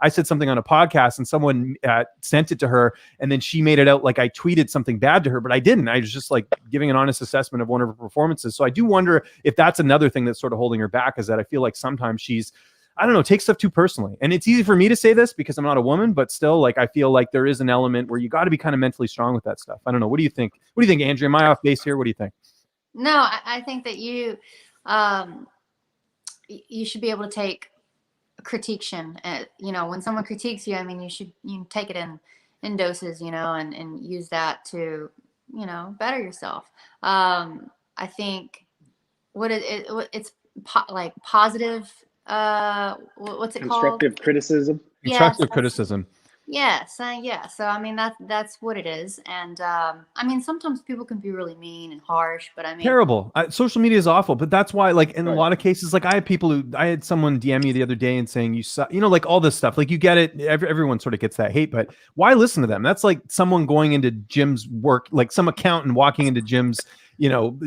I said something on a podcast, and someone sent it to her, and then she made it out like I tweeted something bad to her, but I didn't. I was just like giving an honest assessment of one of her performances. So I do wonder if that's another thing that's sort of holding her back, is that I feel like sometimes she's, I don't know, takes stuff too personally. And it's easy for me to say this because I'm not a woman, but still, like, I feel like there is an element where you got to be kind of mentally strong with that stuff. I don't know. What do you think? What do you think, Andrea? Am I off base here? What do you think? No, I think that you should be able to take critiquation. You know, when someone critiques you, I mean, you take it in doses, you know, and use that to, you know, better yourself. I think it's like positive. What's it called? Constructive criticism. Constructive criticism. Yes, yeah. So I mean that's what it is, and I mean sometimes people can be really mean and harsh, but I mean Terrible. Social media is awful, but that's why, like, in a Right. lot of cases, like, I had someone DM me the other day and saying you suck, you know, like all this stuff. Like, you get it. Everyone sort of gets that hate, but why listen to them? That's like someone going into Jim's work, like some accountant walking into Jim's, you know,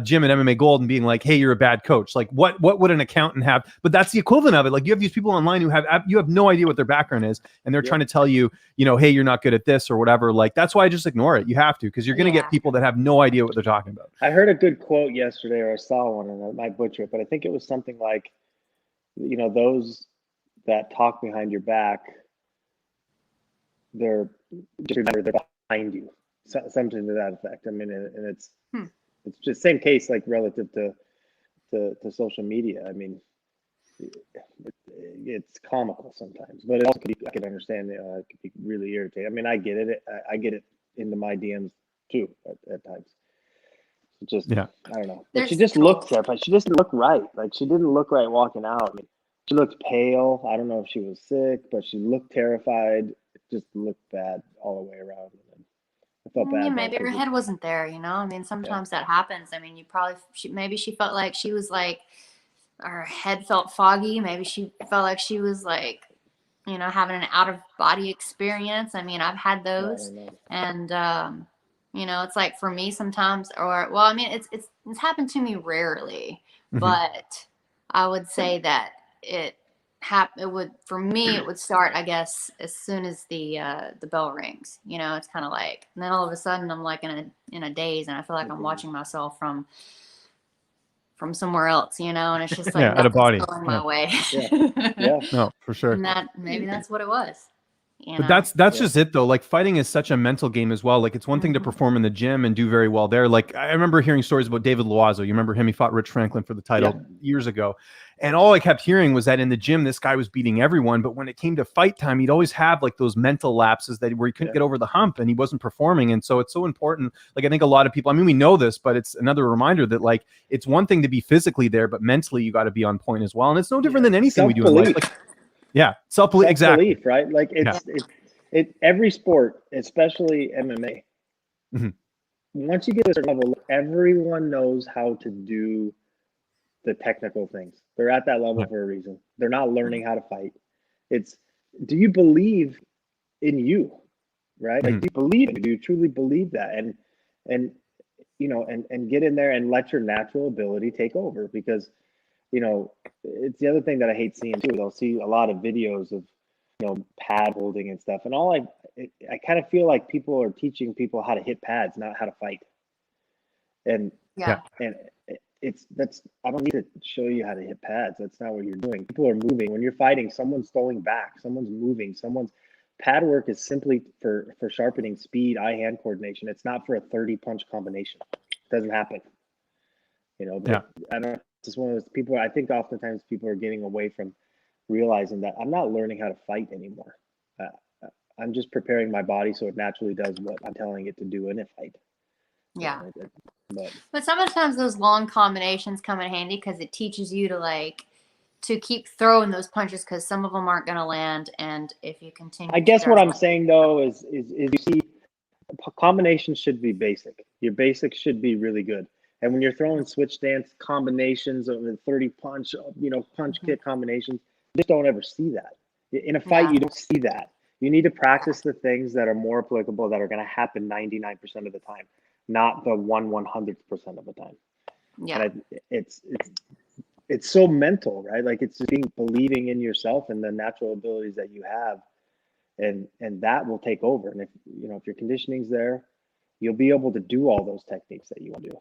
Jim at MMA Gold and being like, "Hey, you're a bad coach." Like, what would an accountant have? But that's the equivalent of it. Like, you have these people online who you have no idea what their background is, and they're trying to tell you, you know, "Hey, you're not good at this" or whatever. Like, that's why I just ignore it. You have to, because you're going to get people that have no idea what they're talking about. I heard a good quote yesterday, or I saw one, and I might butcher it, but I think it was something like, you know, those that talk behind your back, they're just remember they're behind you, something to that effect. I mean, and it's just same case like relative to social media. I mean, it's comical sometimes, but it also could be, I can understand it could be really irritating. I mean, I get it. I get it into my DMs too at times. Just I don't know. But she just looked there, but she just didn't look right. Like, she didn't look right walking out. I mean, she looked pale. I don't know if she was sick, but she looked terrified. It just looked bad all the way around. And I felt bad. Yeah, maybe her head wasn't there, you know? I mean, sometimes that happens. I mean, maybe she felt like she was like, her head felt foggy. Maybe she felt like she was like, you know, having an out of body experience. I mean, I've had those, and you know, it's like for me sometimes, or well, I mean, it's happened to me rarely, but I would say that it would, for me, it would start, I guess, as soon as the bell rings. You know, it's kind of like, and then all of a sudden I'm like in a daze, and I feel like I'm watching myself from somewhere else, you know, and it's just like out of body going my way. No, for sure. And maybe that's what it was. But that's just it though. Like, fighting is such a mental game as well. Like, it's one thing to perform in the gym and do very well there. Like, I remember hearing stories about David Loiseau. You remember him? He fought Rich Franklin for the title years ago. And all I kept hearing was that in the gym, this guy was beating everyone. But when it came to fight time, he'd always have like those mental lapses where he couldn't get over the hump and he wasn't performing. And so it's so important. Like, I think a lot of people, I mean, we know this, but it's another reminder that, like, it's one thing to be physically there, but mentally you got to be on point as well. And it's no different than anything we do in life. Like, self-belief, exactly. Right? Like, it's every sport, especially MMA. Once you get to a certain level, everyone knows how to do the technical things. They're at that level for a reason. They're not learning how to fight. It's, do you believe in you? Right? Like, do you believe it? Do you truly believe that? And you know, and get in there and let your natural ability take over, because, you know, it's the other thing that I hate seeing too. I'll see a lot of videos of, you know, pad holding and stuff, and I kind of feel like people are teaching people how to hit pads, not how to fight. And and I don't need to show you how to hit pads. That's not what you're doing. People are moving. When you're fighting, someone's going back, someone's moving, pad work is simply for sharpening speed, eye-hand coordination. It's not for a 30 punch combination. It doesn't happen. You know, but I don't know. It's just one of those people. I think oftentimes people are getting away from realizing that I'm not learning how to fight anymore. I'm just preparing my body so it naturally does what I'm telling it to do in a fight. Yeah. But sometimes those long combinations come in handy because it teaches you to keep throwing those punches, because some of them aren't going to land. And if you continue, I guess what I'm saying though is you see, combinations should be basic. Your basics should be really good. And when you're throwing switch stance combinations of the 30 punch, you know, punch kick combinations, you just don't ever see that. In a fight, you don't see that. You need to practice the things that are more applicable, that are going to happen 99% of the time, not the 1/100th percent of the time. Yeah. And it's so mental, right? Like, it's just believing in yourself and the natural abilities that you have, and that will take over. And if your conditioning's there, you'll be able to do all those techniques that you want to do.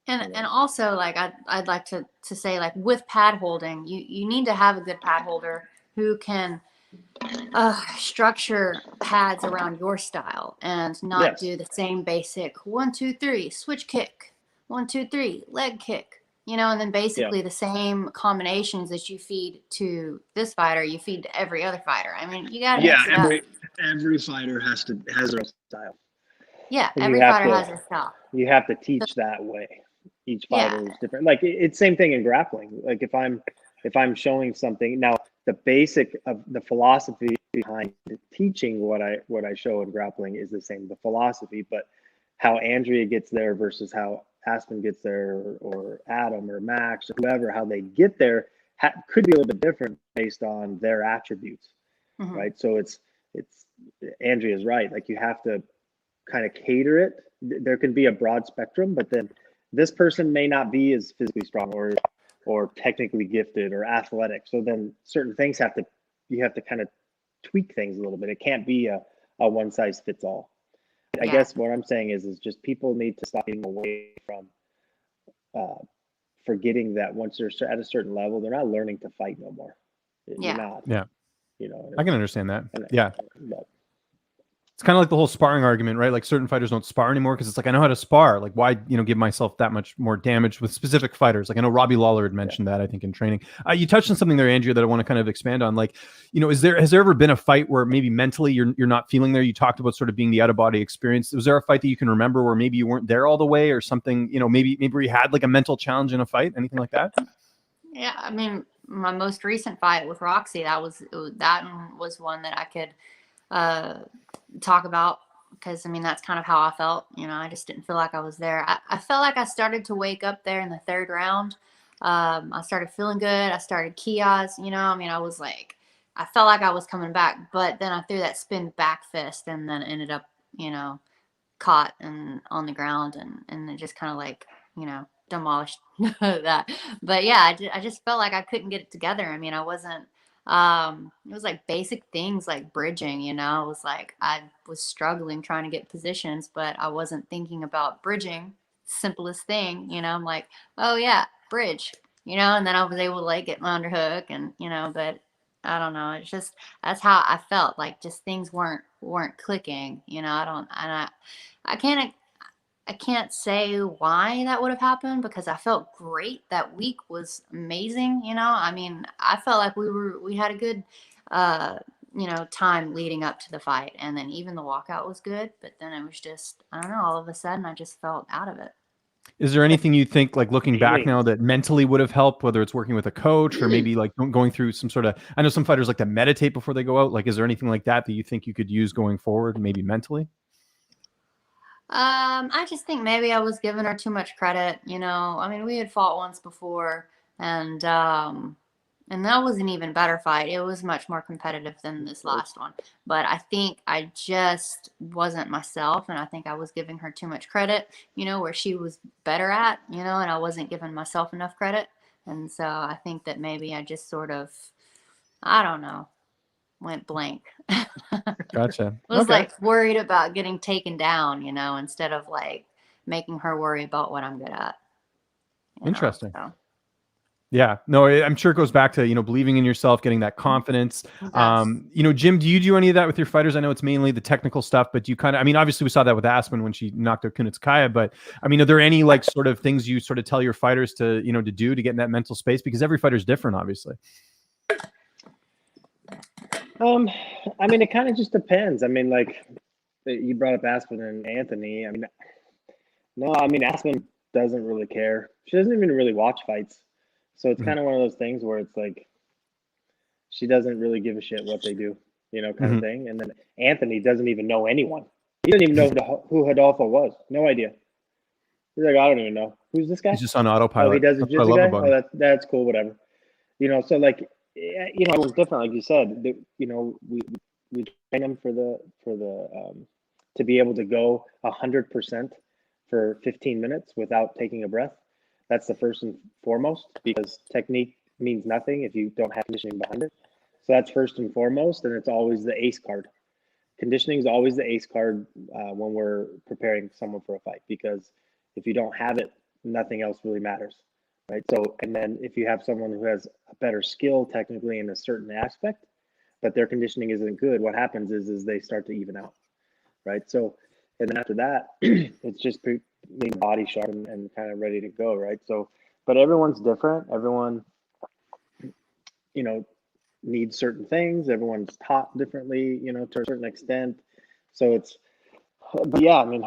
And also, like, I'd like to say, like, with pad holding, you need to have a good pad holder who can structure pads around your style and not do the same basic 1, 2, 3 switch kick, 1, 2, 3 leg kick, you know, and then basically the same combinations that you feed to this fighter, you feed to every other fighter. I mean, you gotta mix it up. Every fighter has their own style. Yeah, every fighter has their style. You have to teach that way. Each fighter is different. Like, it's same thing in grappling. Like, if I'm showing something now, the basic of the philosophy behind teaching what I show in grappling is the same, the philosophy, but how Andrea gets there versus how Aspen gets there, or Adam or Max or whoever, how they get there could be a little bit different based on their attributes, right? So it's Andrea's right. Like, you have to kind of cater it. There can be a broad spectrum, but then this person may not be as physically strong or technically gifted or athletic. So then certain things you have to kind of tweak things a little bit. It can't be a one size fits all. I guess what I'm saying is just people need to stop getting away from forgetting that once they're at a certain level, they're not learning to fight no more. You're not. Yeah. You know, I can understand that. and- Yeah. but- It's kind of like the whole sparring argument, right? Like, certain fighters don't spar anymore because it's like, I know how to spar. Like, why, give myself that much more damage with specific fighters? Like, I know Robbie Lawler had mentioned that, I think, in training. You touched on something there, Andrea, that I want to kind of expand on. Like, has there ever been a fight where maybe mentally you're not feeling there? You talked about sort of being the out of body experience. Was there a fight that you can remember where maybe you weren't there all the way, or something, maybe you had like a mental challenge in a fight, anything like that? Yeah, I mean, my most recent fight with Roxy, that was one that I could talk about, because I mean, that's kind of how I felt. I just didn't feel like I was there. I felt like I started to wake up there in the third round. I started feeling good. I started kios, I mean, I felt like I was coming back, but then I threw that spin back fist and then ended up, caught and on the ground, and it just kind of like, demolished that. But yeah, I just felt like I couldn't get it together. I mean, I wasn't, it was like basic things like bridging, it was like I was struggling trying to get positions, but I wasn't thinking about bridging. Simplest thing, I'm like, oh yeah, bridge, and then I was able to like get my underhook, and but I don't know, it's just, that's how I felt, like just things weren't clicking, I can't say why that would have happened, because I felt great. That week was amazing. I mean, I felt like we had a good, time leading up to the fight. And then even the walkout was good, but then it was just, I don't know, all of a sudden I just felt out of it. Is there anything you think, like looking back now, that mentally would have helped, whether it's working with a coach or maybe like going through some sort of, I know some fighters like to meditate before they go out. Like, is there anything like that you think you could use going forward, maybe mentally? I just think maybe I was giving her too much credit, I mean, we had fought once before, and that was an even better fight. It was much more competitive than this last one, but I think I just wasn't myself, and I think I was giving her too much credit, where she was better at, and I wasn't giving myself enough credit. And so I think that maybe I just sort of, I don't know, went blank. Gotcha. Was like worried about getting taken down, instead of like making her worry about what I'm good at. Interesting. Yeah, no, I'm sure it goes back to, believing in yourself, getting that confidence. Jim, do you do any of that with your fighters? I know it's mainly the technical stuff, but do you kind of, I mean, obviously we saw that with Aspen when she knocked out Kunitskaya, but I mean, are there any like sort of things you sort of tell your fighters to, to do to get in that mental space? Because every fighter's different, obviously. I mean, it kind of just depends. I mean, like you brought up Aspen and Anthony. I mean, no, I mean, Aspen doesn't really care. She doesn't even really watch fights. So it's kind of one of those things where it's like, she doesn't really give a shit what they do, kind of thing. And then Anthony doesn't even know anyone. He doesn't even know who Rodolfo was. No idea. He's like, I don't even know. Who's this guy? He's just on autopilot. Oh, he does the jiu-jitsu guy? Oh, that's cool, whatever. So like, it was different, like you said. We train them for the to be able to go 100% for 15 minutes without taking a breath. That's the first and foremost, because technique means nothing if you don't have conditioning behind it. So that's first and foremost, and it's always the ace card. Conditioning is always the ace card when we're preparing someone for a fight, because if you don't have it, nothing else really matters. Right. So, and then if you have someone who has a better skill technically in a certain aspect, but their conditioning isn't good, what happens is they start to even out. Right. So, and then after that, it's just being body sharp and kind of ready to go. Right. So, but everyone's different. Everyone, needs certain things. Everyone's taught differently, to a certain extent. So but yeah, I mean,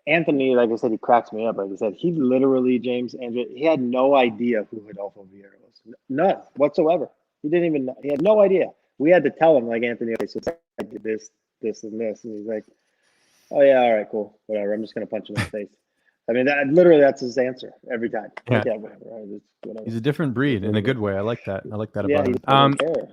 Anthony, like I said, he cracks me up. Like I said, he literally, James, Andrea, he had no idea who Rodolfo Vieira was. None whatsoever. He didn't even know. He had no idea. we had to tell him, like, Anthony, okay, so I did this, and this. And he's like, oh, yeah, all right, cool. Whatever. I'm just going to punch him in the face. I mean, that's his answer every time. Yeah. Like, yeah, whatever. Whatever. He's a different breed in a good way. I like that. I like that Yeah, about he him. doesn't care.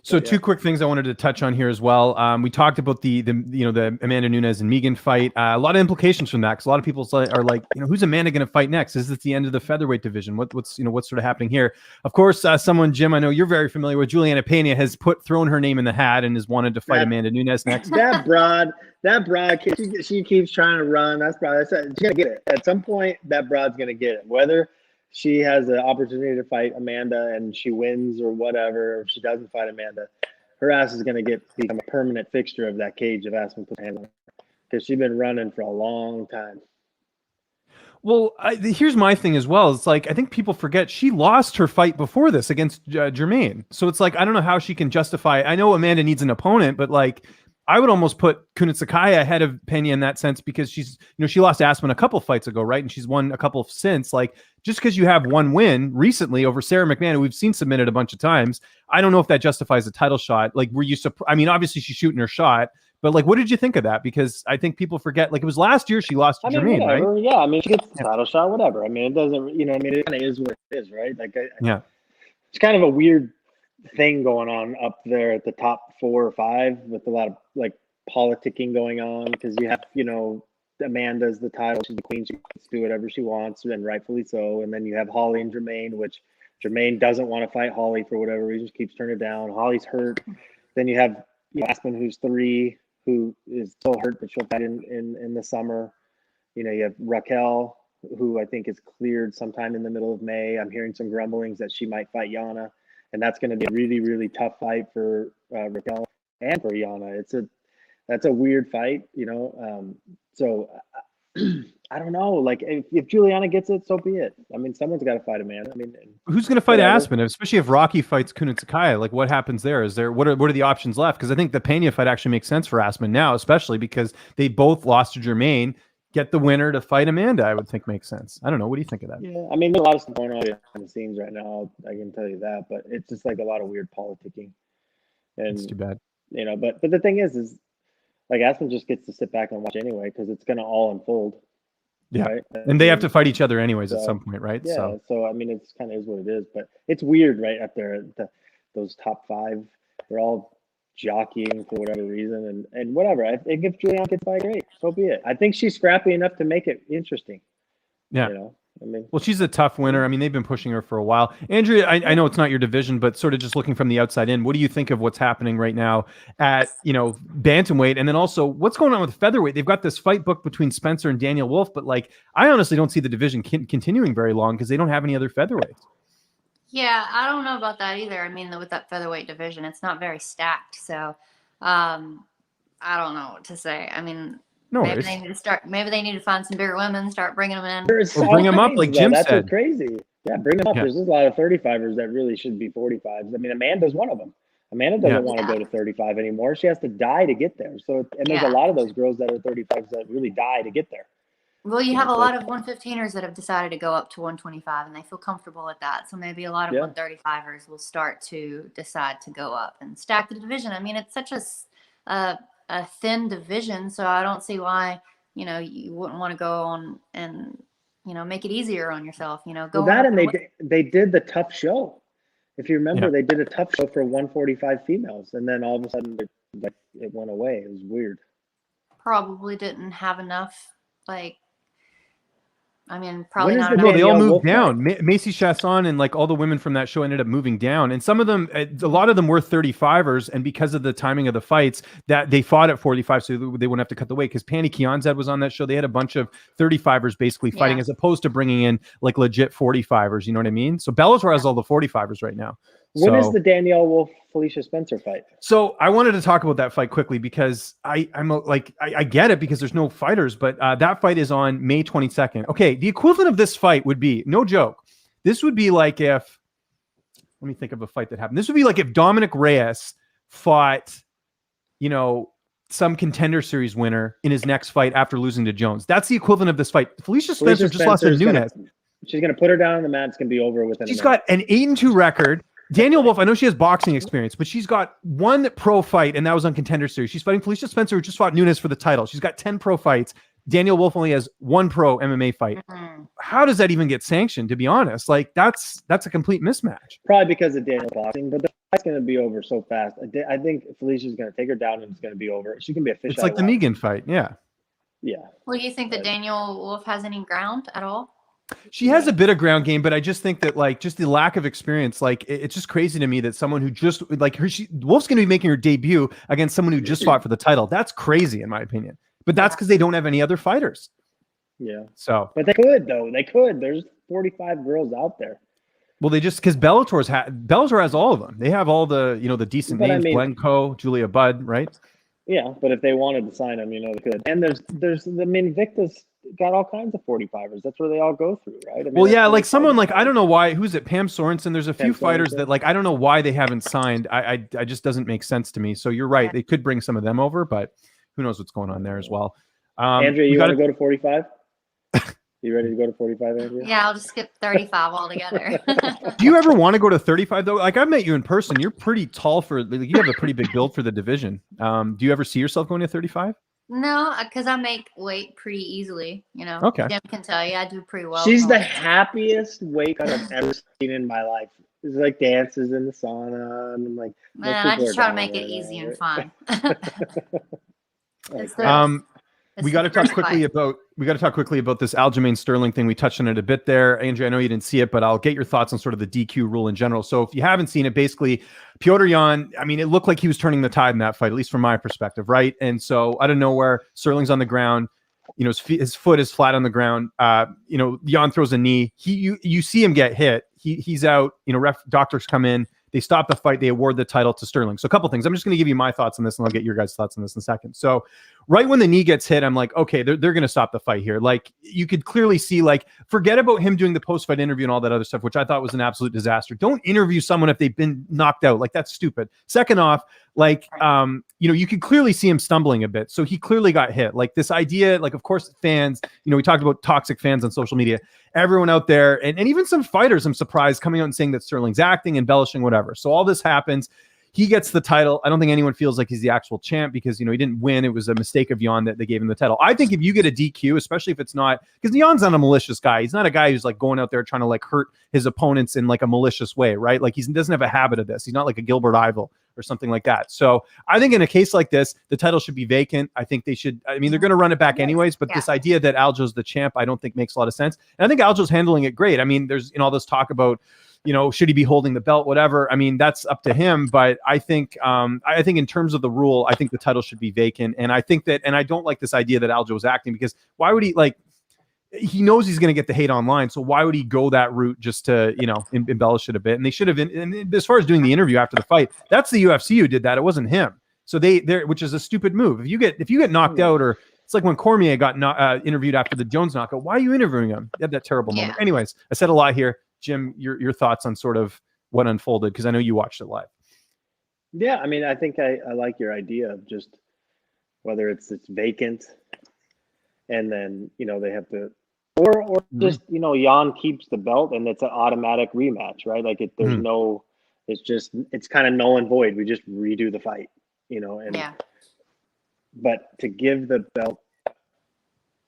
So two quick things I wanted to touch on here as well. We talked about the Amanda Nunes and Megan fight. A lot of implications from that, because a lot of people are like, who's Amanda going to fight next? Is this the end of the featherweight division? What's sort of happening here? Of course, someone, Jim, I know you're very familiar with, Juliana Pena, has thrown her name in the hat and has wanted to fight Amanda Nunes next. That broad, she keeps trying to run. She's gonna get it at some point. That broad's gonna get it, whether she has an opportunity to fight Amanda and she wins or whatever, or if she doesn't fight Amanda, her ass is going to become a permanent fixture of that cage if Aspen puts hands on her, because she's been running for a long time. Well, here's my thing as well. It's like, I think people forget she lost her fight before this against Jermaine. So it's like, I don't know how she can justify. I know Amanda needs an opponent, but like, I would almost put Kunitskaya ahead of Pena in that sense, because she's, she lost Aspen a couple fights ago, right? And she's won a couple since. Like, just because you have one win recently over Sarah McMahon, who we've seen submitted a bunch of times, I don't know if that justifies a title shot. Like, were you surprised? I mean, obviously she's shooting her shot, but like, what did you think of that? Because I think people forget, like, it was last year she lost to Jermaine, right? Yeah, I mean, she gets the title shot, whatever. I mean, it doesn't, it kind of is what it is, right? Like, it's kind of a weird thing going on up there at the top 4 or 5 with a lot of like politicking going on, because you have, Amanda's the title, she's the queen, she gets to do whatever she wants, and rightfully so. And then you have Holly and Jermaine, which Jermaine doesn't want to fight Holly for whatever reason, keeps turning it down. Holly's hurt. Then you have Aspen, who's 3, who is still hurt, but she'll fight in the summer. You have Raquel, who I think is cleared sometime in the middle of May. I'm hearing some grumblings that she might fight Yana, and that's going to be a really, really tough fight for Raquel and for Yana. That's a weird fight, so I don't know. Like, if Juliana gets it, so be it. I mean, someone's got to fight Amanda. I mean, who's going to fight Aspen, especially if Rocky fights Kunitskaya? Like, what happens there? What are the options left? Because I think the Pena fight actually makes sense for Aspen now, especially because they both lost to Jermaine. Get the winner to fight Amanda, I would think makes sense. I don't know. What do you think of that? Yeah, I mean, there's a lot of stuff going on behind the scenes right now. I can tell you that, but it's just like a lot of weird politicking. And it's too bad. But the thing is like, Aspen just gets to sit back and watch anyway, because it's going to all unfold. Yeah, right? And they have to fight each other anyways at some point, right? Yeah, so I mean, it's kind of is what it is, but it's weird, right? Up there, those top 5, they're all jockeying for whatever reason, and whatever. I think if Juliana gets by, great, so be it. I think she's scrappy enough to make it interesting. Yeah. I mean, well, she's a tough winner. I mean, they've been pushing her for a while. Andrea, I know it's not your division, but sort of just looking from the outside in, what do you think of what's happening right now at, bantamweight? And then also, what's going on with featherweight? They've got this fight booked between Spencer and Daniel Wolf, but like, I honestly don't see the division continuing very long because they don't have any other featherweights. Yeah, I don't know about that either. I mean, with that featherweight division, it's not very stacked. So I don't know what to say. I mean, maybe they need to start. Maybe they need to find some bigger women, start bringing them in, or bring them up like Jim said. That's crazy. Yeah, bring them up. There's a lot of 35ers that really should be 45s. I mean, Amanda's one of them. Amanda doesn't want to go to 35 anymore. She has to die to get there. So, and there's a lot of those girls that are 35s that really die to get there. Well, you have a lot of 115ers that have decided to go up to 125, and they feel comfortable at that. So maybe a lot of 135ers will start to decide to go up and stack the division. I mean, it's such a thin division, so I don't see why you wouldn't want to go on and make it easier on yourself. Go that, and they did the tough show. If you remember, they did a tough show for 145 females, and then all of a sudden, it went away. It was weird. Probably didn't have enough, probably not. No, they all moved down. Macy Chasson and like all the women from that show ended up moving down. And some of them, a lot of them were 35ers. And because of the timing of the fights, that they fought at 45, so they wouldn't have to cut the weight. Because Pani Kianzad was on that show. They had a bunch of 35ers basically fighting, as opposed to bringing in like legit 45ers. You know what I mean? So Bellator has all the 45ers right now. When is the Danielle Wolf Felicia Spencer fight? So I wanted to talk about that fight quickly because I get it because there's no fighters, but that fight is on May 22nd. Okay, the equivalent of this fight would be, no joke, this would be like if, let me think of a fight that happened. This would be like if Dominic Reyes fought, some Contender Series winner in his next fight after losing to Jones. That's the equivalent of this fight. Felicia Spencer just lost to Nunes. She's going to put her down on the mat. It's going to be over within. She's got an 8-2 record. Daniel Wolf, I know she has boxing experience, but she's got one pro fight, and that was on Contender Series. She's fighting Felicia Spencer, who just fought Nunes for the title. She's got 10 pro fights. Daniel Wolf only has one pro MMA fight. How does that even get sanctioned, to be honest? Like, that's a complete mismatch. Probably because of Daniel boxing, but the fight's going to be over so fast. I think Felicia's going to take her down, and it's going to be over. She can be a fish. It's like the Megan fight, yeah. Yeah. Well, do you think that Daniel Wolf has any ground at all? She has a bit of ground game, but I just think that, like, just the lack of experience, like, it's just crazy to me that someone who just, like, Wolf's going to be making her debut against someone who just fought for the title. That's crazy, in my opinion. But that's because they don't have any other fighters. Yeah. So. But they could, though. They could. There's 45 girls out there. Well, they just, because Bellator has all of them. They have all the, the decent names, Blenko, Julia Budd, right? Yeah, but if they wanted to sign them, they could. And there's Invictus got all kinds of 45ers. That's where they all go through, right? I mean, well, yeah, like someone like, I don't know why, who's it? Pam Sorensen. There's a few fighters that, like, I don't know why they haven't signed. I just doesn't make sense to me. So you're right. They could bring some of them over, but who knows what's going on there as well. Andrea, you want to go to 45? You ready to go to 45, Andrea? Yeah, I'll just skip 35 altogether. Do you ever want to go to 35 though? Like, I've met you in person. You're pretty tall you have a pretty big build for the division. Do you ever see yourself going to 35? No, because I make weight pretty easily. Okay. Jim can tell you I do pretty well. She's the happiest weight cut I've ever seen in my life. It's like dances in the sauna, and I'm like, man, I just try to make it easy and fun. We got to talk quickly about this Aljamain Sterling thing. We touched on it a bit there. Andrea, I know you didn't see it, but I'll get your thoughts on sort of the DQ rule in general. So if you haven't seen it, basically Petr Yan, I mean, it looked like he was turning the tide in that fight, at least from my perspective, right? And so out of nowhere, Sterling's on the ground. His foot is flat on the ground. Yan throws a knee. You see him get hit. He's out. Doctors come in. They stop the fight. They award the title to Sterling. So a couple things. I'm just going to give you my thoughts on this, and I'll get your guys' thoughts on this in a second. So right when the knee gets hit, I'm like, okay, they're going to stop the fight here. Like, you could clearly see, like, forget about him doing the post-fight interview and all that other stuff, which I thought was an absolute disaster. Don't interview someone if they've been knocked out. Like, that's stupid. Second off, like, you could clearly see him stumbling a bit. So he clearly got hit. Like, this idea, like, of course, fans, we talked about toxic fans on social media. Everyone out there, and even some fighters, I'm surprised, coming out and saying that Sterling's acting, embellishing, whatever. So all this happens. He gets the title. I don't think anyone feels like he's the actual champ because, he didn't win. It was a mistake of Yan that they gave him the title. I think if you get a DQ, especially if it's not, because Yan's not a malicious guy. He's not a guy who's like going out there trying to like hurt his opponents in like a malicious way, right? Like, he doesn't have a habit of this. He's not like a Gilbert Ivel or something like that. So I think in a case like this, the title should be vacant. I think they should, they're going to run it back anyways, but this idea that Aljo's the champ, I don't think makes a lot of sense. And I think Aljo's handling it great. I mean, there's all this talk about, should he be holding the belt, whatever. I mean, that's up to him. But I think in terms of the rule, I think the title should be vacant. And I think that, and I don't like this idea that Aljo was acting, because why would he, like, he knows he's going to get the hate online. So why would he go that route just to, embellish it a bit? And they should have, and as far as doing the interview after the fight, that's the UFC who did that. It wasn't him. So which is a stupid move. If you get knocked out, or it's like when Cormier got interviewed after the Jones knockout, why are you interviewing him? You had that terrible moment. Anyways, I said a lot here. Jim, your thoughts on sort of what unfolded, because I know you watched it live. Yeah, I mean, I think I like your idea of just whether it's vacant, and then they have to, or just Yan keeps the belt and it's an automatic rematch, right? Like there's no, it's kind of null and void. We just redo the fight, and but to give the belt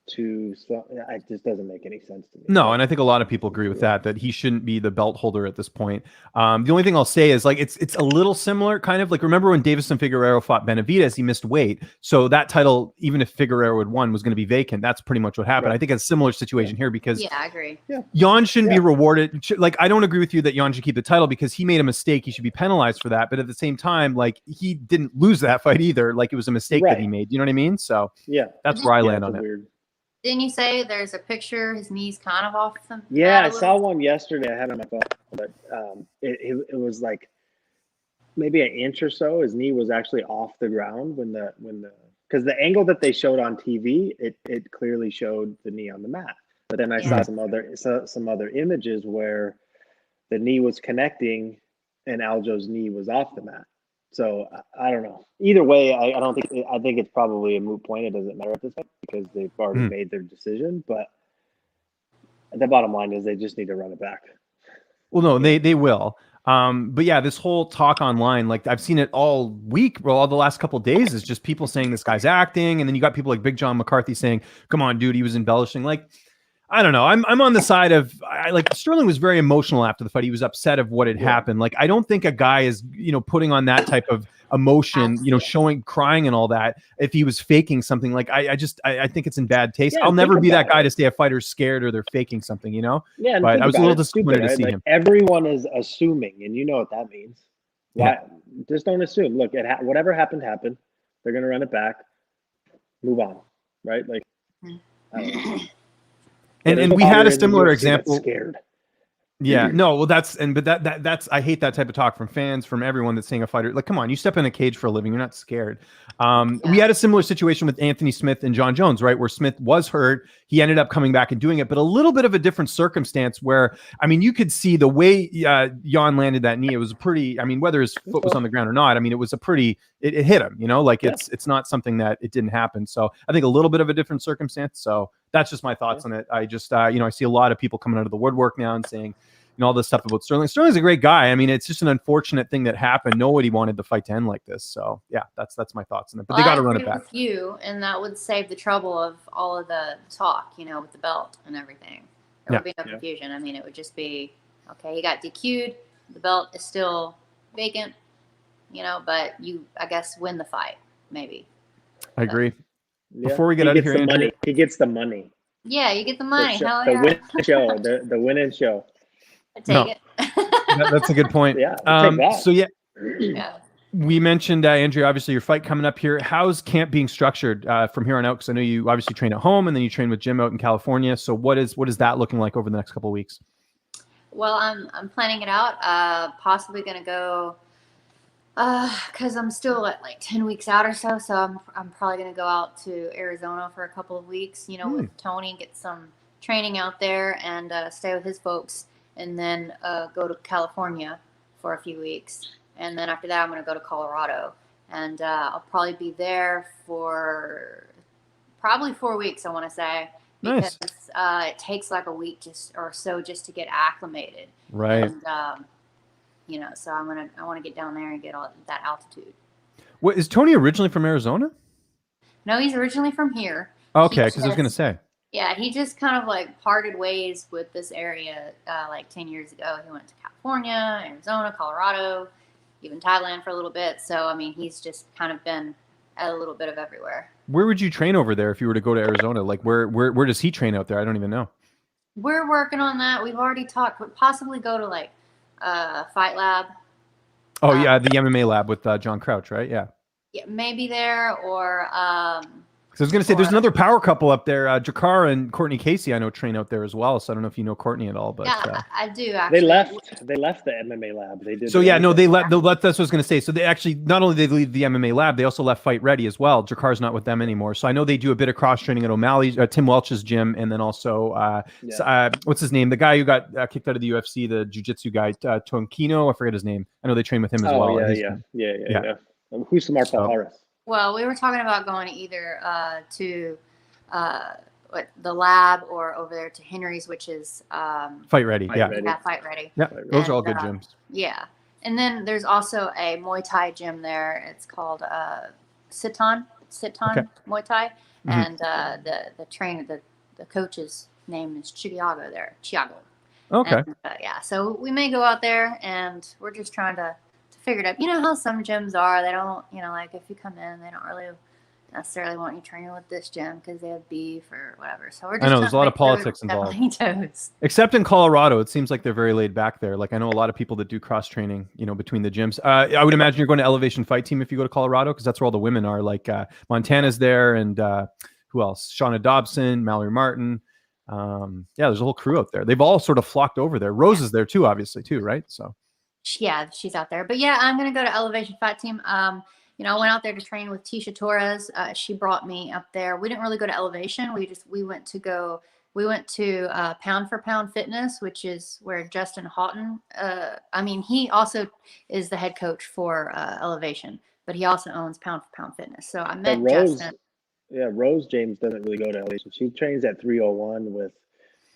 it just doesn't make any sense to me. No, and I think a lot of people agree with that he shouldn't be the belt holder at this point. The only thing I'll say is, like, it's a little similar, kind of like, remember when Davison Figueiredo fought Benavidez, he missed weight. So that title, even if Figueiredo had won, was going to be vacant. That's pretty much what happened. Right. I think it's a similar situation here, because I agree. Yan shouldn't be rewarded. Like, I don't agree with you that Yan should keep the title because he made a mistake. He should be penalized for that. But at the same time, like, he didn't lose that fight either. Like, it was a mistake that he made. You know what I mean? So that's where I land on it. Didn't you say there's a picture, his knee's kind of off the I saw one yesterday. I had it on my phone, but it was like maybe an inch or so. His knee was actually off the ground because the angle that they showed on TV, it clearly showed the knee on the mat. But then I saw some other images where the knee was connecting and Aljo's knee was off the mat. So I don't know. Either way, I don't think. I think it's probably a moot point. It doesn't matter at this point because they've already made their decision. But the bottom line is they just need to run it back. Well, no, they will. But yeah, this whole talk online, like I've seen it all week, well, all the last couple of days, is just people saying this guy's acting, and then you got people like Big John McCarthy saying, "Come on, dude, he was embellishing." Like, I don't know. I'm on the side of like Sterling was very emotional after the fight. He was upset of what had happened. Like, I don't think a guy is, putting on that type of emotion, showing crying and all that if he was faking something. Like, I think it's in bad taste. Yeah, I'll never be that guy it. to say a fighter's scared or they're faking something, Yeah, but I was a little disappointed to see like, him. Everyone is assuming, and you know what that means. Why? Just don't assume. Look, whatever happened. They're gonna run it back. Move on, right? Like, I don't know. And we had a similar example. Scared. Yeah, no, well, that's I hate that type of talk from fans, from everyone that's saying a fighter. Like, come on, you step in a cage for a living, you're not scared. We had a similar situation with Anthony Smith and John Jones, right? Where Smith was hurt, he ended up coming back and doing it, but a little bit of a different circumstance where, I mean, you could see the way Jan landed that knee. It was pretty, I mean, whether his foot was on the ground or not, I mean, it was it hit him, like it's not something that it didn't happen. So I think a little bit of a different circumstance. So that's just my thoughts on it. I just, I see a lot of people coming out of the woodwork now and saying, all this stuff about Sterling. Sterling's a great guy. I mean, it's just an unfortunate thing that happened. Nobody wanted the fight to end like this. So yeah, that's my thoughts on it. But they got to run it back. With you, and that would save the trouble of all of the talk, with the belt and everything. There would be no confusion. I mean, it would just be, okay, he got DQ'd. The belt is still vacant, but you, I guess, win the fight, maybe. I agree. Yeah. Before we get out of here, money. He gets the money. Yeah, you get the money. The win show. The win and show. Take it. That's a good point. So we mentioned Andrea, obviously your fight coming up here. How's camp being structured from here on out? Because I know you obviously train at home and then you train with Jim out in California. So what is that looking like over the next couple of weeks? Well, I'm planning it out. Possibly going to go because I'm still at like 10 weeks out or so. So I'm probably going to go out to Arizona for a couple of weeks. With Tony, get some training out there and stay with his folks. And then go to California for a few weeks. And then after that, I'm going to go to Colorado. And I'll probably be there for probably 4 weeks, I want to say. Because it takes like a week just to get acclimated. Right. And, so I want to get down there and get all that altitude. What, is Tony originally from Arizona? No, he's originally from here. Okay, because I was going to say. Yeah, he just kind of like parted ways with this area like 10 years ago. He went to California, Arizona, Colorado, even Thailand for a little bit. So, I mean, he's just kind of been at a little bit of everywhere. Where would you train over there if you were to go to Arizona? Like, where does he train out there? I don't even know. We're working on that. We've already talked. We'd possibly go to like Fight Lab. Oh, yeah, the MMA lab with John Crouch, right? Yeah. Yeah, maybe there or I was going to say, there's another power couple up there, Jakar and Courtney Casey. I know train out there as well. So I don't know if you know Courtney at all, but I do. Actually, they left the MMA lab. They did. So yeah, no, they left. That's what I was going to say. So they actually not only did they leave the MMA lab, they also left Fight Ready as well. Jakar's not with them anymore. So I know they do a bit of cross training at O'Malley's, Tim Welch's gym, and then also what's his name? The guy who got kicked out of the UFC, the jiu-jitsu guy, Tonkino. I forget his name. I know they train with him as well. Yeah. Who's Smart Paharis? Well, we were talking about going either to the lab or over there to Henry's, which is Fight Ready. Fight Ready. Yeah, those are all good gyms. Yeah, and then there's also a Muay Thai gym there. It's called Sitan Muay Thai, and the trainer, the coach's name is Chiago there. Chiago. Okay. And, so we may go out there, and we're just trying to figure it out. You know how some gyms are, they don't, like if you come in, they don't really necessarily want you training with this gym because they have beef or whatever. So we're just, I know there's a lot of politics involved. Except in Colorado, it seems like they're very laid back there. Like I know a lot of people that do cross training, between the gyms. I would imagine you're going to Elevation Fight Team if you go to Colorado, because that's where all the women are. Like Montana's there, and who else? Shauna Dobson, Mallory Martin. There's a whole crew out there. They've all sort of flocked over there. Rose is there too, obviously too, right? So. Yeah, she's out there. But yeah, I'm going to go to Elevation Fight Team. I went out there to train with Tisha Torres. She brought me up there. We didn't really go to Elevation. We went to Pound for Pound Fitness, which is where Justin Houghton, he also is the head coach for Elevation, but he also owns Pound for Pound Fitness. So I met Justin. Yeah, Rose James doesn't really go to Elevation. She trains at 301 with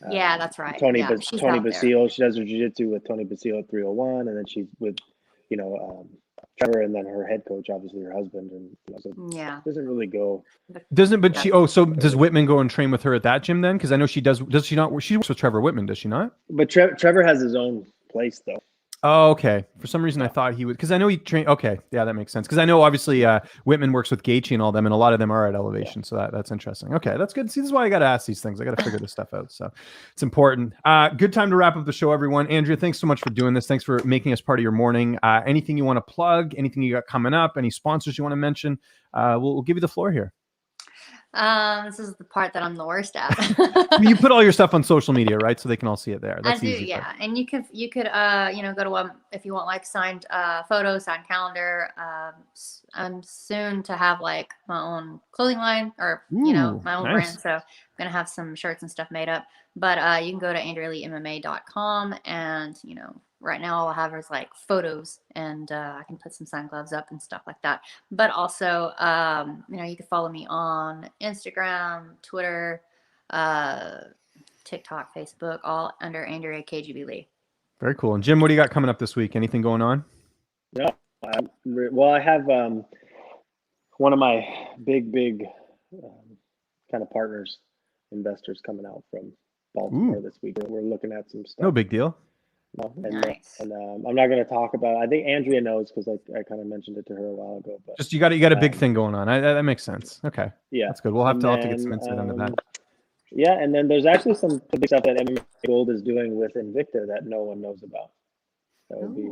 Yeah, that's right. Tony Yeah, she's Tony out there. Basile. She does her jiu-jitsu with Tony Basile at 301, and then she's with, Trevor, and then her head coach, obviously her husband, and so Yeah. it doesn't really go. Doesn't, but so does Whitman go and train with her at that gym then? Because I know she does. Does she not? She works with Trevor Whitman, does she not? But Trevor has his own place though. Oh, okay. For some reason, I thought he would, because I know he trained. Okay, yeah, that makes sense. Because I know obviously Whitman works with Gaethje and all them, and a lot of them are at elevation. So that's interesting. Okay, that's good. See, this is why I got to ask these things. I got to figure this stuff out. So it's important. Good time to wrap up the show, everyone. Andrea, thanks so much for doing this. Thanks for making us part of your morning. Anything you want to plug? Anything you got coming up? Any sponsors you want to mention? We'll give you the floor here. This is the part that I'm the worst at. You put all your stuff on social media, right? So they can all see it there. That's I do, the easy yeah. part. And you could go to if you want like signed photos, signed calendar. I'm soon to have like my own clothing line, or my own brand. So I'm gonna have some shirts and stuff made up. But you can go to AndreaLeeMMA.com, and right now all I have is like photos, and I can put some signed gloves up and stuff like that. But also, you can follow me on Instagram, Twitter, TikTok, Facebook, all under Andrea KGB Lee. Very cool. And Jim, what do you got coming up this week? Anything going on? No, I have one of my big kind of partners, investors coming out from Baltimore this week. We're looking at some stuff. No big deal. No, Nice. And I'm not going to talk about it. I think Andrea knows, because I kind of mentioned it to her a while ago. But Just you got a big thing going on. That makes sense. Okay. Yeah, that's good. We'll have to get some insight into that. Yeah, and then there's actually some big stuff that MMA Gold is doing with Invicta that no one knows about. That would be.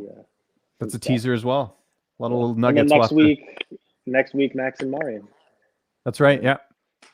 That's a teaser as well. A lot of little And nuggets. then next week, Max and Marion. That's right. Yeah.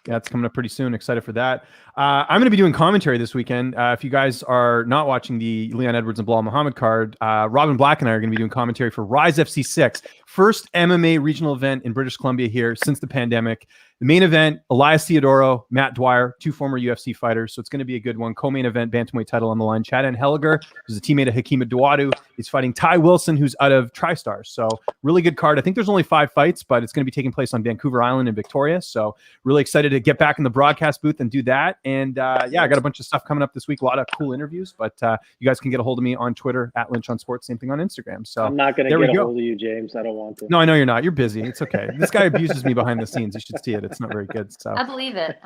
Yeah, it's coming up pretty soon. Excited for that. I'm going to be doing commentary this weekend. If you guys are not watching the Leon Edwards and Bilal Muhammad card, Robin Black and I are going to be doing commentary for Rise FC6, first MMA regional event in British Columbia here since the pandemic. The main event, Elias Theodoro, Matt Dwyer, two former UFC fighters. So it's going to be a good one. Co-main event, bantamweight title on the line. Chad Henheliger, who's a teammate of Hakeem Dawodu. He's fighting Ty Wilson, who's out of TriStars. So really good card. I think there's only 5 fights, but it's going to be taking place on Vancouver Island in Victoria. So really excited to get back in the broadcast booth and do that. And I got a bunch of stuff coming up this week. A lot of cool interviews, but you guys can get a hold of me on Twitter at Lynch on Sports. Same thing on Instagram. So I'm not going to get a hold of you, James. I don't want to. No, I know you're not. You're busy. It's okay. This guy abuses me behind the scenes. You should see it. It's not very good. So I believe it.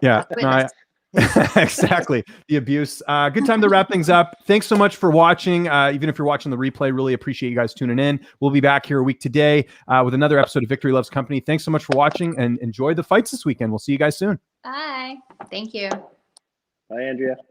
yeah, no, exactly. The abuse. Good time to wrap things up. Thanks so much for watching. Even if you're watching the replay, really appreciate you guys tuning in. We'll be back here a week today with another episode of Victory Loves Company. Thanks so much for watching, and enjoy the fights this weekend. We'll see you guys soon. Bye. Thank you. Bye, Andrea.